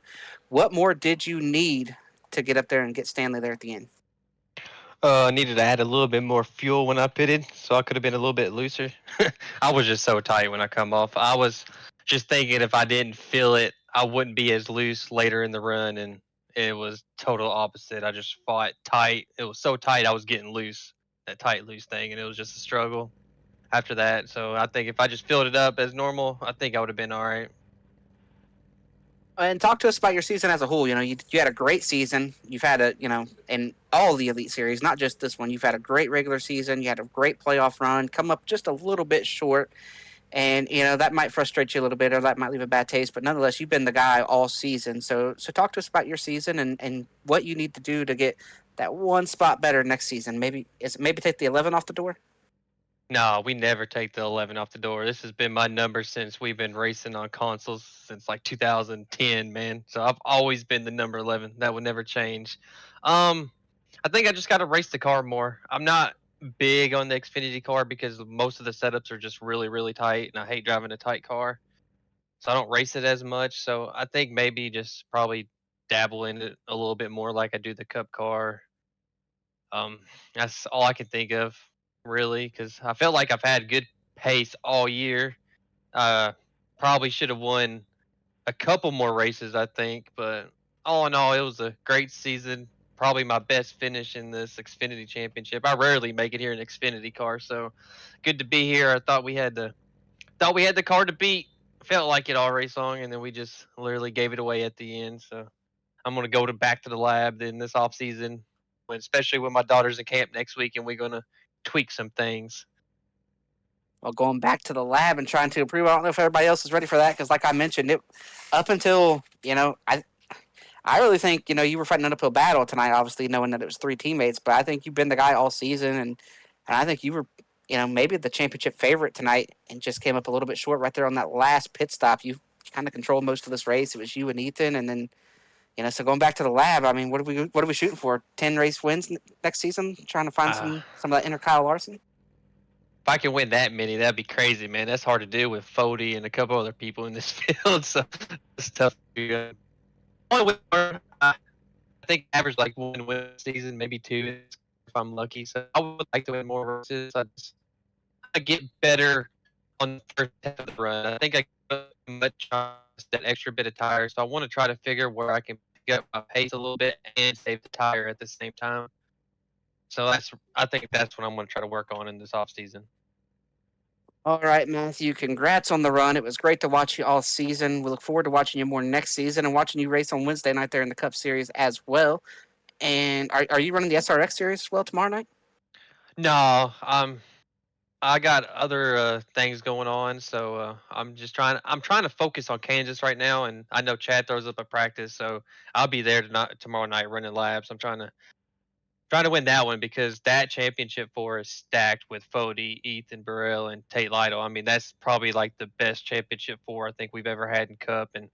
what more did you need to get up there and get Stanley there at the end? Needed to add a little bit more fuel when I pitted, so I could have been a little bit looser. I was just so tight when I come off. I was just thinking if I didn't feel it, I wouldn't be as loose later in the run, and it was total opposite. I just fought tight. It was so tight I was getting loose, that tight loose thing, and it was just a struggle after that. So I think if I just filled it up as normal, I think I would have been all right. And talk to us about your season as a whole. You had a great season. You've had in all the Elite Series, not just this one. You've had a great regular season. You had a great playoff run. Come up just a little bit short, and that might frustrate you a little bit, or that might leave a bad taste. But nonetheless, you've been the guy all season. So talk to us about your season and what you need to do to get that one spot better next season. Maybe take the 11 off the door. No, we never take the 11 off the door. This has been my number since we've been racing on consoles since like 2010, man. So I've always been the number 11. That would never change. I think I just got to race the car more. I'm not big on the Xfinity car because most of the setups are just really, really tight, and I hate driving a tight car. So I don't race it as much. So I think maybe just probably dabble in it a little bit more like I do the Cup car. That's all I can think of, really, because I felt like I've had good pace all year. Probably should have won a couple more races, I think, but all in all, it was a great season. Probably my best finish in this Xfinity Championship. I rarely make it here in Xfinity car, so good to be here. I thought we had the car to beat. Felt like it all race long, and then we just literally gave it away at the end. So I'm gonna go back to the lab then this off season, especially when my daughter's in camp next week, and we're gonna tweak some things. Well, going back to the lab and trying to improve. I don't know if everybody else is ready for that because, like I mentioned, it up until I really think you were fighting an uphill battle tonight. Obviously, knowing that it was 3 teammates, but I think you've been the guy all season, and I think you were maybe the championship favorite tonight, and just came up a little bit short right there on that last pit stop. You kind of controlled most of this race. It was you and Ethan, and then so going back to the lab. I mean, what are we shooting for? 10 race wins next season? Trying to find some of that inner Kyle Larson. If I can win that many, that'd be crazy, man. That's hard to do with Fody and a couple other people in this field, so it's tough. I think average like 1 win a season, maybe 2 if I'm lucky. So I would like to win more races. I get better on the first half of the run. I think I get much that extra bit of tire, so I want to try to figure where I can pick up my pace a little bit and save the tire at the same time. So I think that's what I'm going to try to work on in this off season. All right, Matthew, congrats on the run. It was great to watch you all season. We look forward to watching you more next season and watching you race on Wednesday night there in the Cup Series as well. And are you running the SRX Series as well tomorrow night? No, I got other things going on, so I'm trying to focus on Kansas right now, and I know Chad throws up a practice, so I'll be there tomorrow night running laps. I'm trying to win that one because that championship 4 is stacked with Fody, Ethan Burrell, and Tate Lytle. I mean, that's probably like the best championship 4 I think we've ever had in Cup. And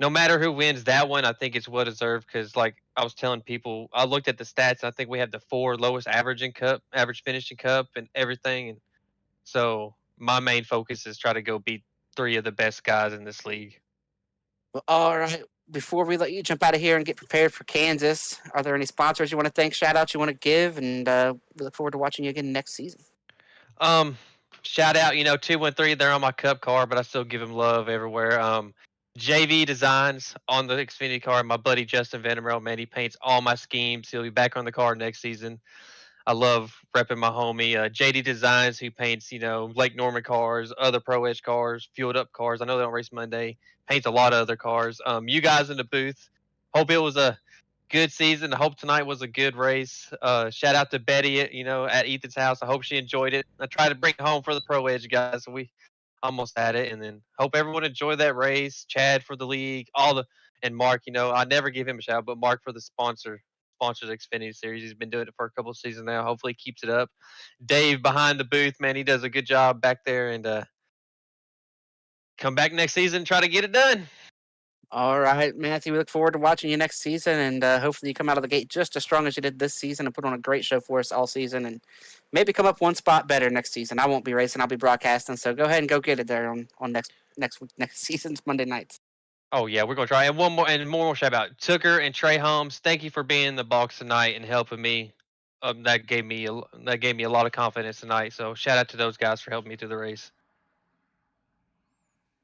no matter who wins that one, I think it's well deserved because, like I was telling people, I looked at the stats. And I think we have the 4 lowest average finish in Cup, and everything. And so my main focus is try to go beat 3 of the best guys in this league. Well, all right. Before we let you jump out of here and get prepared for Kansas, are there any sponsors you want to thank, shout outs you want to give? And we look forward to watching you again next season. Shout out, 213, they're on my Cup car, but I still give them love everywhere. JV Designs on the Xfinity car. My buddy Justin Vandermeer, man, he paints all my schemes. He'll be back on the car next season. I love repping my homie. JD Designs, who paints, Lake Norman cars, other Pro Edge cars, fueled up cars. I know they don't race Monday. Paints a lot of other cars. You guys in the booth, hope it was a good season. I hope tonight was a good race. Shout out to Betty, at Ethan's house. I hope she enjoyed it. I tried to bring it home for the Pro Edge guys, so we almost had it. And then hope everyone enjoyed that race. Chad for the league, and Mark. I never give him a shout, but Mark for the sponsors Xfinity Series. He's been doing it for a couple of seasons now. Hopefully he keeps it up. Dave behind the booth, man, he does a good job back there, and come back next season, try to get it done. All right, Matthew, we look forward to watching you next season, and hopefully you come out of the gate just as strong as you did this season and put on a great show for us all season, and maybe come up one spot better next season. I won't be racing, I'll be broadcasting, so go ahead and go get it there on next season's Monday nights. Oh yeah, we're gonna try. And one more shout out, Tucker and Trey Holmes. Thank you for being in the box tonight and helping me. That gave me a lot of confidence tonight. So shout out to those guys for helping me through the race.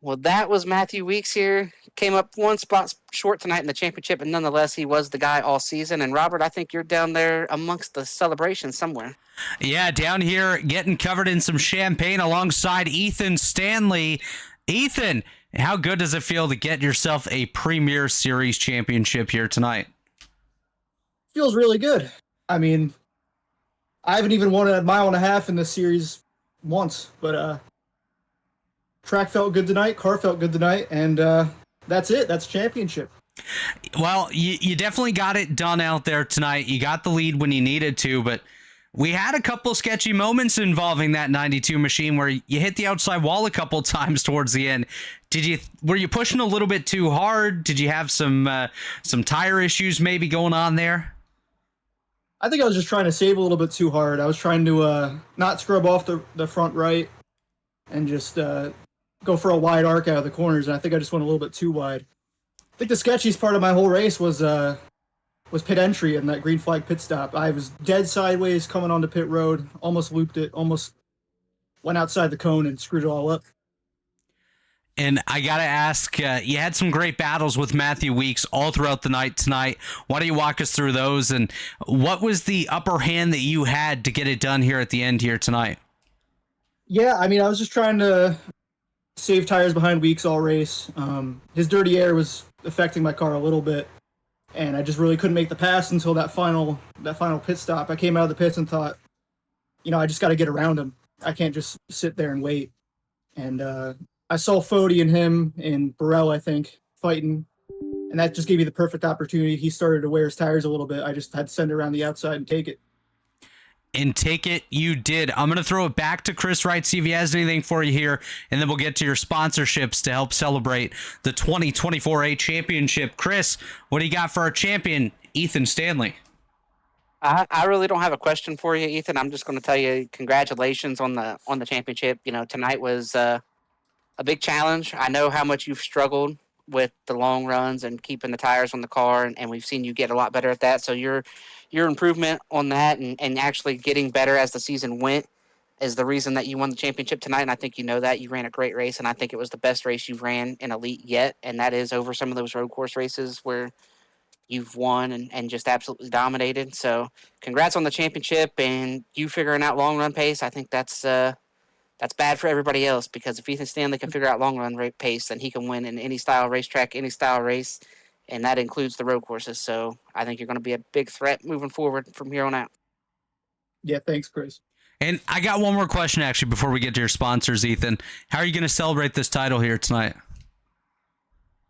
Well, that was Matthew Weeks here. Came up one spot short tonight in the championship, and nonetheless, he was the guy all season. And Robert, I think you're down there amongst the celebration somewhere. Yeah, down here getting covered in some champagne alongside Ethan Stanley. Ethan, how good does it feel to get yourself a Premier Series championship here tonight? Feels really good. I mean, I haven't even won a mile and a half in this series once, but track felt good tonight, car felt good tonight, and that's it. That's championship. Well, you definitely got it done out there tonight. You got the lead when you needed to, but we had a couple sketchy moments involving that 92 machine where you hit the outside wall a couple times towards the end. Were you pushing a little bit too hard? Did you have some tire issues maybe going on there? I think I was just trying to save a little bit too hard. I was trying to not scrub off the front right and just go for a wide arc out of the corners, and I think I just went a little bit too wide. I think the sketchiest part of my whole race was pit entry and that green flag pit stop. I was dead sideways coming onto pit road, almost looped it, almost went outside the cone and screwed it all up. And I got to ask, you had some great battles with Matthew Weeks all throughout the night tonight. Why don't you walk us through those? And what was the upper hand that you had to get it done here at the end here tonight? Yeah, I mean, I was just trying to save tires behind Weeks all race. His dirty air was affecting my car a little bit, and I just really couldn't make the pass until that final pit stop. I came out of the pits and thought, I just got to get around him. I can't just sit there and wait. And I saw Fody and him and Burrell, I think, fighting, and that just gave me the perfect opportunity. He started to wear his tires a little bit. I just had to send it around the outside and take it. And take it you did. I'm going to throw it back to Chris Wright, see if he has anything for you here, and then we'll get to your sponsorships to help celebrate the 2024 A Championship. Chris, what do you got for our champion, Ethan Stanley? I really don't have a question for you, Ethan. I'm just going to tell you congratulations on the championship. Tonight was a big challenge. I know how much you've struggled with the long runs and keeping the tires on the car, and we've seen you get a lot better at that. So your improvement on that and actually getting better as the season went is the reason that you won the championship tonight. And I think you know that. You ran a great race, and I think it was the best race you've ran in Elite yet, and that is over some of those road course races where you've won and just absolutely dominated. So congrats on the championship and you figuring out long run pace. I think that's bad for everybody else, because if Ethan Stanley can figure out long run rate pace, then he can win in any style racetrack, any style race, and that includes the road courses. So I think you're going to be a big threat moving forward from here on out. Yeah, thanks, Chris. And I got one more question, actually, before we get to your sponsors, Ethan. How are you going to celebrate this title here tonight?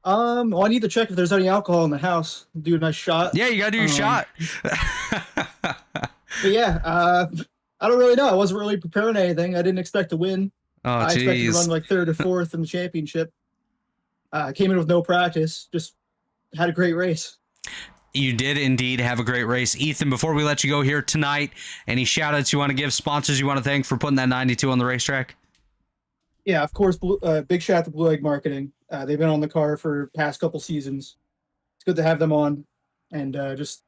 Well, I need to check if there's any alcohol in the house. Do a nice shot. Yeah, you got to do your shot. But yeah, I don't really know. I wasn't really preparing anything. I didn't expect to win. Oh, I expected to geez. run like third or fourth in the championship. I came in with no practice. Just had a great race. You did indeed have a great race. Ethan, before we let you go here tonight, any shout-outs you want to give, sponsors you want to thank for putting that 92 on the racetrack? Yeah, of course, big shout out to Blue Egg Marketing. They've been on the car for past couple seasons. It's good to have them on. And just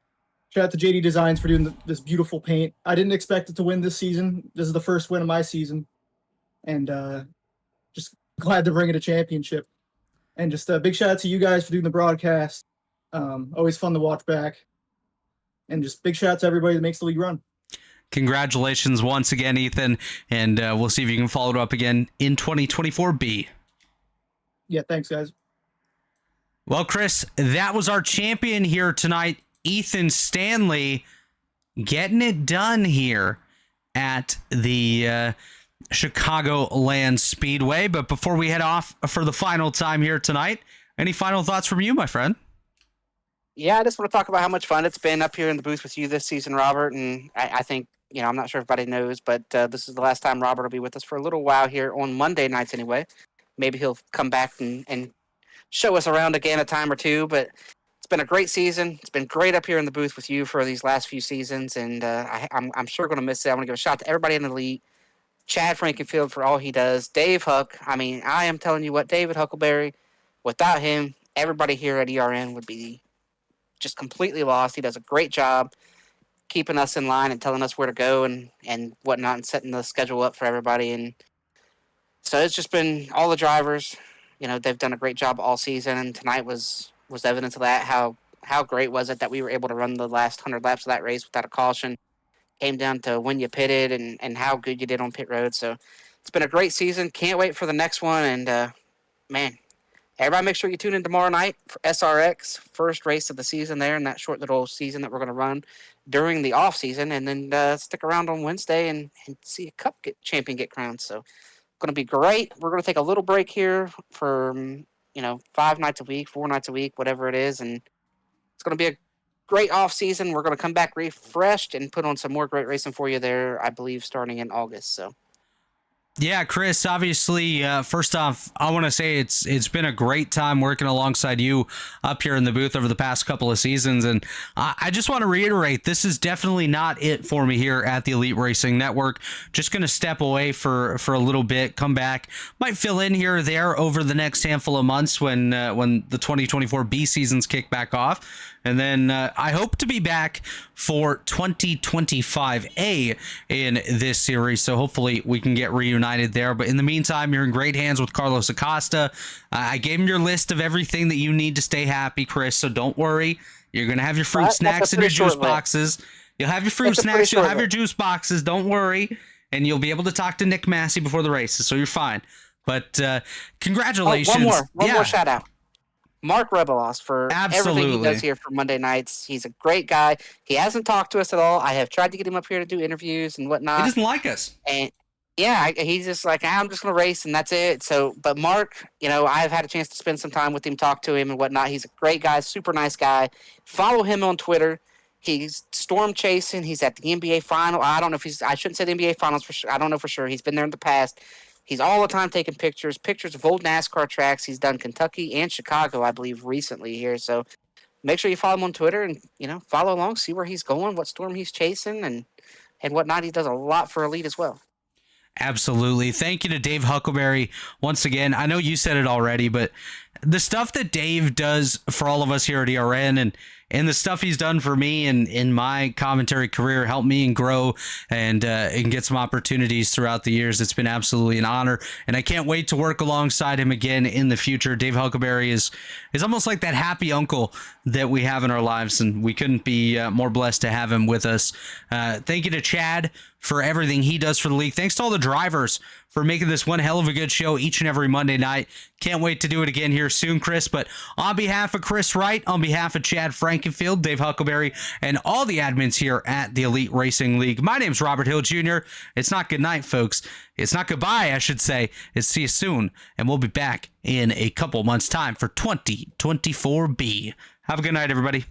shout out to JD Designs for doing this beautiful paint. I didn't expect it to win this season. This is the first win of my season. And just glad to bring it a championship. And just a big shout out to you guys for doing the broadcast. Always fun to watch back. And just big shout out to everybody that makes the league run. Congratulations once again, Ethan. And we'll see if you can follow it up again in 2024B. Yeah, thanks, guys. Well, Chris, that was our champion here tonight, Ethan Stanley, getting it done here at the Chicagoland Speedway. But before we head off for the final time here tonight, any final thoughts from you, my friend? Yeah, I just want to talk about how much fun it's been up here in the booth with you this season, Robert. And I think, I'm not sure if everybody knows, but this is the last time Robert will be with us for a little while here on Monday nights anyway. Maybe he'll come back and show us around again a time or two. But it's been a great season. It's been great up here in the booth with you for these last few seasons. And I'm sure going to miss it. I want to give a shout out to everybody in the league. Chad Frankenfield for all he does. Dave Huck. I mean, I am telling you what, David Huckleberry, without him, everybody here at ERN would be just completely lost. He does a great job keeping us in line and telling us where to go and whatnot and setting the schedule up for everybody. And so it's just been all the drivers, they've done a great job all season. And tonight was evidence of that. How great was it that we were able to run the last 100 laps of that race without a caution? Came down to when you pitted and how good you did on pit road. So it's been a great season. Can't wait for the next one. And man, everybody make sure you tune in tomorrow night for SRX, first race of the season there in that short little season that we're going to run during the off season. And then stick around on Wednesday and see a cup champion get crowned. So going to be great. We're going to take a little break here for, 5 nights a week, 4 nights a week, whatever it is. And it's going to be a great off season. We're going to come back refreshed and put on some more great racing for you there, I believe, starting in August. So. Yeah, Chris, obviously, first off, I want to say it's been a great time working alongside you up here in the booth over the past couple of seasons. And I just want to reiterate, this is definitely not it for me here at the Elite Racing Network. Just going to step away for a little bit, come back, might fill in here or there over the next handful of months when the 2024 B seasons kick back off. And then I hope to be back for 2025A in this series. So hopefully we can get reunited there. But in the meantime, you're in great hands with Carlos Acosta. I gave him your list of everything that you need to stay happy, Chris. So don't worry. You're going to have your fruit snacks and your juice boxes. You'll have your fruit snacks. You'll have your juice boxes. Don't worry. And you'll be able to talk to Nick Massey before the races. So you're fine. But congratulations. One more shout out. Mark Rebilas for everything he does here for Monday nights. He's a great guy. He hasn't talked to us at all. I have tried to get him up here to do interviews and whatnot. He doesn't like us. And yeah, he's just like, I'm just going to race and that's it. So, but Mark, I've had a chance to spend some time with him, talk to him and whatnot. He's a great guy, super nice guy. Follow him on Twitter. He's storm chasing. He's at the NBA final. I don't know if I shouldn't say the NBA finals for sure. I don't know for sure. He's been there in the past. He's all the time taking pictures of old NASCAR tracks. He's done Kentucky and Chicago, I believe, recently here. So make sure you follow him on Twitter and, follow along, see where he's going, what storm he's chasing, and whatnot. He does a lot for Elite as well. Absolutely. Thank you to Dave Huckleberry once again. I know you said it already, but the stuff that Dave does for all of us here at ERN and the stuff he's done for me and in my commentary career helped me and grow and get some opportunities throughout the years. It's been absolutely an honor, and I can't wait to work alongside him again in the future. Dave Huckleberry is almost like that happy uncle that we have in our lives, and we couldn't be more blessed to have him with us. Thank you to Chad for everything he does for the league. Thanks to all the drivers for making this one hell of a good show each and every Monday night. Can't wait to do it again here soon, Chris. But on behalf of Chris Wright, on behalf of Chad Frankenfield, Dave Huckleberry, and all the admins here at the Elite Racing League, my name's Robert Hill Jr. It's not good night, folks. It's not goodbye, I should say. It's see you soon. And we'll be back in a couple months' time for 2024B. Have a good night, everybody.